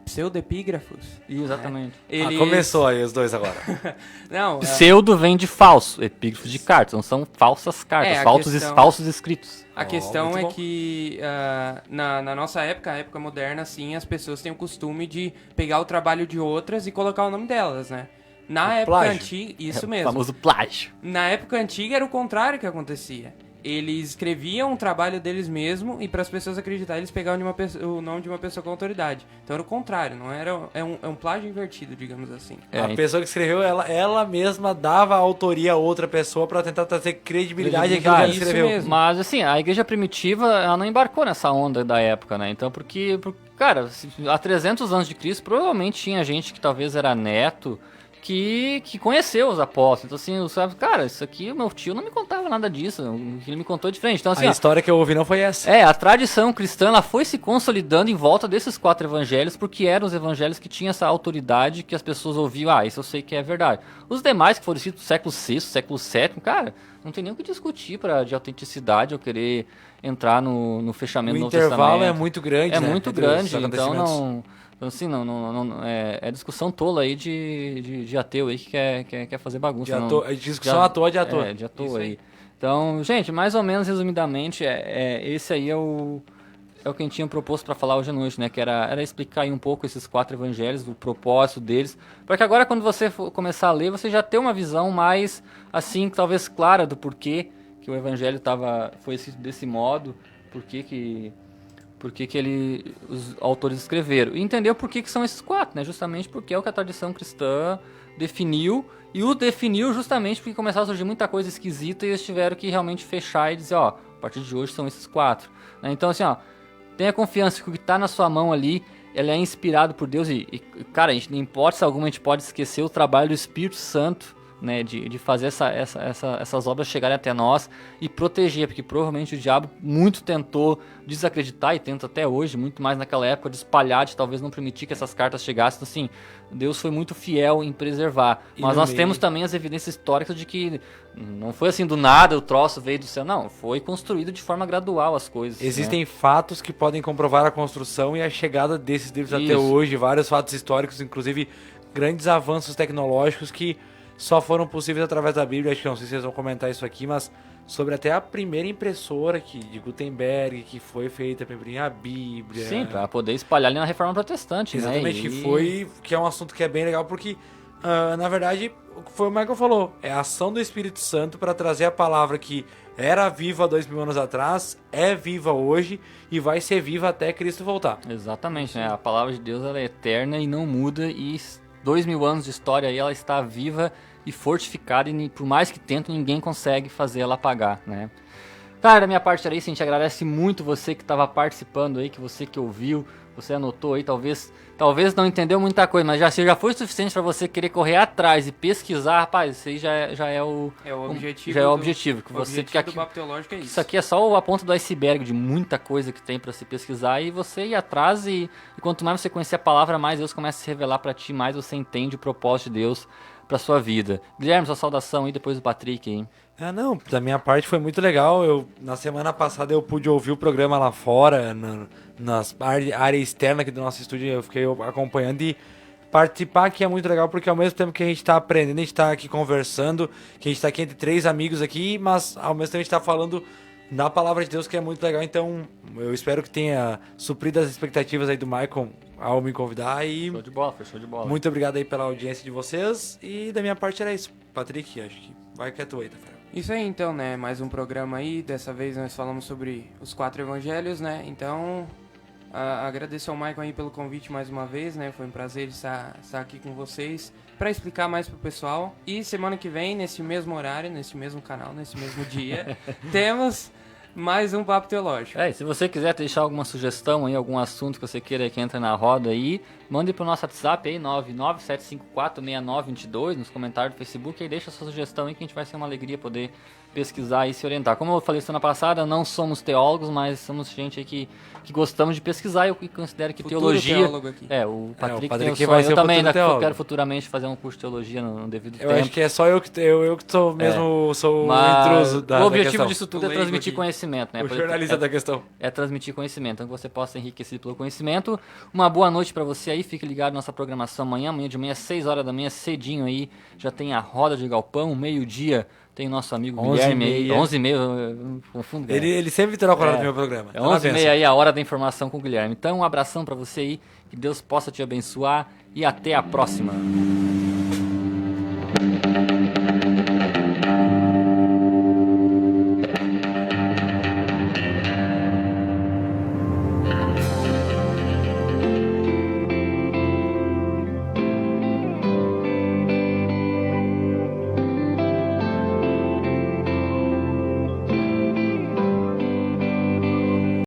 pseudepígrafos. Exatamente. Eles... começou aí os dois agora. Pseudo vem de falso, epígrafos de cartas, não são falsas cartas, falsos escritos. A questão é que na nossa época, a época moderna, assim, as pessoas têm o costume de pegar o trabalho de outras e colocar o nome delas, né? Na época antiga, isso mesmo. O famoso plágio. Na época antiga era o contrário que acontecia. Eles escreviam o trabalho deles mesmo e para as pessoas acreditarem eles pegavam o nome de uma pessoa com autoridade. Então era o contrário, não era um plágio invertido, digamos assim. A pessoa que escreveu, ela mesma dava a autoria a outra pessoa para tentar trazer credibilidade àquilo que ela escreveu. Mesmo. Mas assim, a igreja primitiva ela não embarcou nessa onda da época, né? Então porque cara, há 300 anos de Cristo provavelmente tinha gente que talvez era neto que conheceu os apóstolos. Então, assim, sabe, cara, isso aqui, o meu tio não me contava nada disso. O que ele me contou é diferente. Então, assim, a história que eu ouvi não foi essa. A tradição cristã, ela foi se consolidando em volta desses 4 evangelhos, porque eram os evangelhos que tinham essa autoridade que as pessoas ouviam. Isso eu sei que é verdade. Os demais que foram escritos no século VI, século VII, cara, não tem nem o que discutir de autenticidade ou querer entrar no fechamento do Novo Testamento. O intervalo é muito grande, né? Muito grande, então não... Assim, é discussão tola aí de ateu aí que quer fazer bagunça. Discussão à toa de ator. De ator aí. Então, gente, mais ou menos resumidamente, esse aí é o que a gente tinha proposto para falar hoje à noite, né? Que era explicar aí um pouco esses 4 evangelhos, o propósito deles, para que agora quando você for começar a ler, você já tenha uma visão mais, assim, talvez clara do porquê que o evangelho foi escrito desse modo, por que os autores escreveram. E entender por que são esses 4, né? Justamente porque é o que a tradição cristã definiu, e o definiu justamente porque começou a surgir muita coisa esquisita e eles tiveram que realmente fechar e dizer, a partir de hoje são esses 4. Né? Então, assim, tenha confiança que o que está na sua mão ali, ele é inspirado por Deus e cara, a gente, em hipótese alguma, a gente pode esquecer o trabalho do Espírito Santo, né, de fazer essas obras chegarem até nós e proteger, porque provavelmente o diabo muito tentou desacreditar e tenta até hoje, muito mais naquela época, de espalhar, de talvez não permitir que essas cartas chegassem. Então, assim, Deus foi muito fiel em preservar. Mas nós temos também as evidências históricas de que não foi assim do nada, o troço veio do céu. Não, foi construído de forma gradual as coisas. Existem fatos que podem comprovar a construção e a chegada desses livros até hoje, vários fatos históricos, inclusive grandes avanços tecnológicos que só foram possíveis através da Bíblia. Acho que não sei se vocês vão comentar isso aqui, mas sobre até a primeira impressora de Gutenberg, que foi feita para imprimir a Bíblia. Sim, para poder espalhar ali na Reforma Protestante. Exatamente, né? Que é um assunto que é bem legal, porque, na verdade, foi o Michael falou, é a ação do Espírito Santo para trazer a palavra que era viva 2000 anos atrás, é viva hoje e vai ser viva até Cristo voltar. Exatamente, né? A palavra de Deus ela é eterna e não muda, e 2000 anos de história aí ela está viva e fortificada, e por mais que tente, ninguém consegue fazer ela apagar, né? Cara, da minha parte era isso, a gente agradece muito você que estava participando aí, que você que ouviu, você anotou aí, talvez não entendeu muita coisa, mas já foi suficiente para você querer correr atrás e pesquisar, rapaz, isso aí já é o objetivo. Já é o objetivo. Que você, objetivo do Papo Teológico é isso. Isso aqui é só a ponta do iceberg de muita coisa que tem para se pesquisar, e você ir atrás, e quanto mais você conhecer a palavra, mais Deus começa a se revelar para ti, mais você entende o propósito de Deus pra sua vida. Guilherme, sua saudação aí depois do Patrick, hein? Não, da minha parte foi muito legal. Na semana passada eu pude ouvir o programa lá fora, nas área externa aqui do nosso estúdio, eu fiquei acompanhando e participar aqui é muito legal, porque ao mesmo tempo que a gente tá aprendendo, a gente tá aqui conversando, que a gente tá aqui entre 3 amigos aqui, mas ao mesmo tempo a gente tá falando na palavra de Deus, que é muito legal. Então eu espero que tenha suprido as expectativas aí do Michael ao me convidar e... Show de bola, foi show de bola. Muito obrigado aí pela audiência de vocês e da minha parte era isso. Patrick, acho que vai que é tua aí, Tafarel. Isso aí então, né? Mais um programa aí. Dessa vez nós falamos sobre os 4 evangelhos, né? Então, agradeço ao Michael aí pelo convite mais uma vez, né? Foi um prazer estar aqui com vocês para explicar mais pro pessoal. E semana que vem, nesse mesmo horário, nesse mesmo canal, nesse mesmo dia, temos mais um Papo Teológico. Se você quiser deixar alguma sugestão aí, algum assunto que você queira que entre na roda aí, mande pro nosso WhatsApp aí, 997546922, nos comentários do Facebook, e deixa a sua sugestão aí que a gente vai ser uma alegria poder pesquisar e se orientar. Como eu falei semana passada, não somos teólogos, mas somos gente aí que gostamos de pesquisar e eu considero que futuro teologia... teólogo aqui. O Patrick Patrick tem o vai sonho. ser Eu o também futuro ainda teólogo. quero futuramente fazer um curso de teologia no devido Eu tempo. acho que é só eu que sou mesmo sou o Mas intruso da o objetivo questão. disso tudo é O leigo transmitir aqui. conhecimento, né? O jornalista da questão. É transmitir conhecimento, então que você possa ser enriquecido pelo conhecimento. Uma boa noite pra você aí, fique ligado na nossa programação amanhã de manhã, 6 horas da manhã, cedinho aí, já tem a Roda de Galpão, meio-dia, tem o nosso amigo Guilherme aí, 11h30, eu confundo, Guilherme. Ele sempre terá o horário do meu programa. É 11h30 aí, a hora da informação com o Guilherme. Então um abração pra você aí, que Deus possa te abençoar e até a próxima.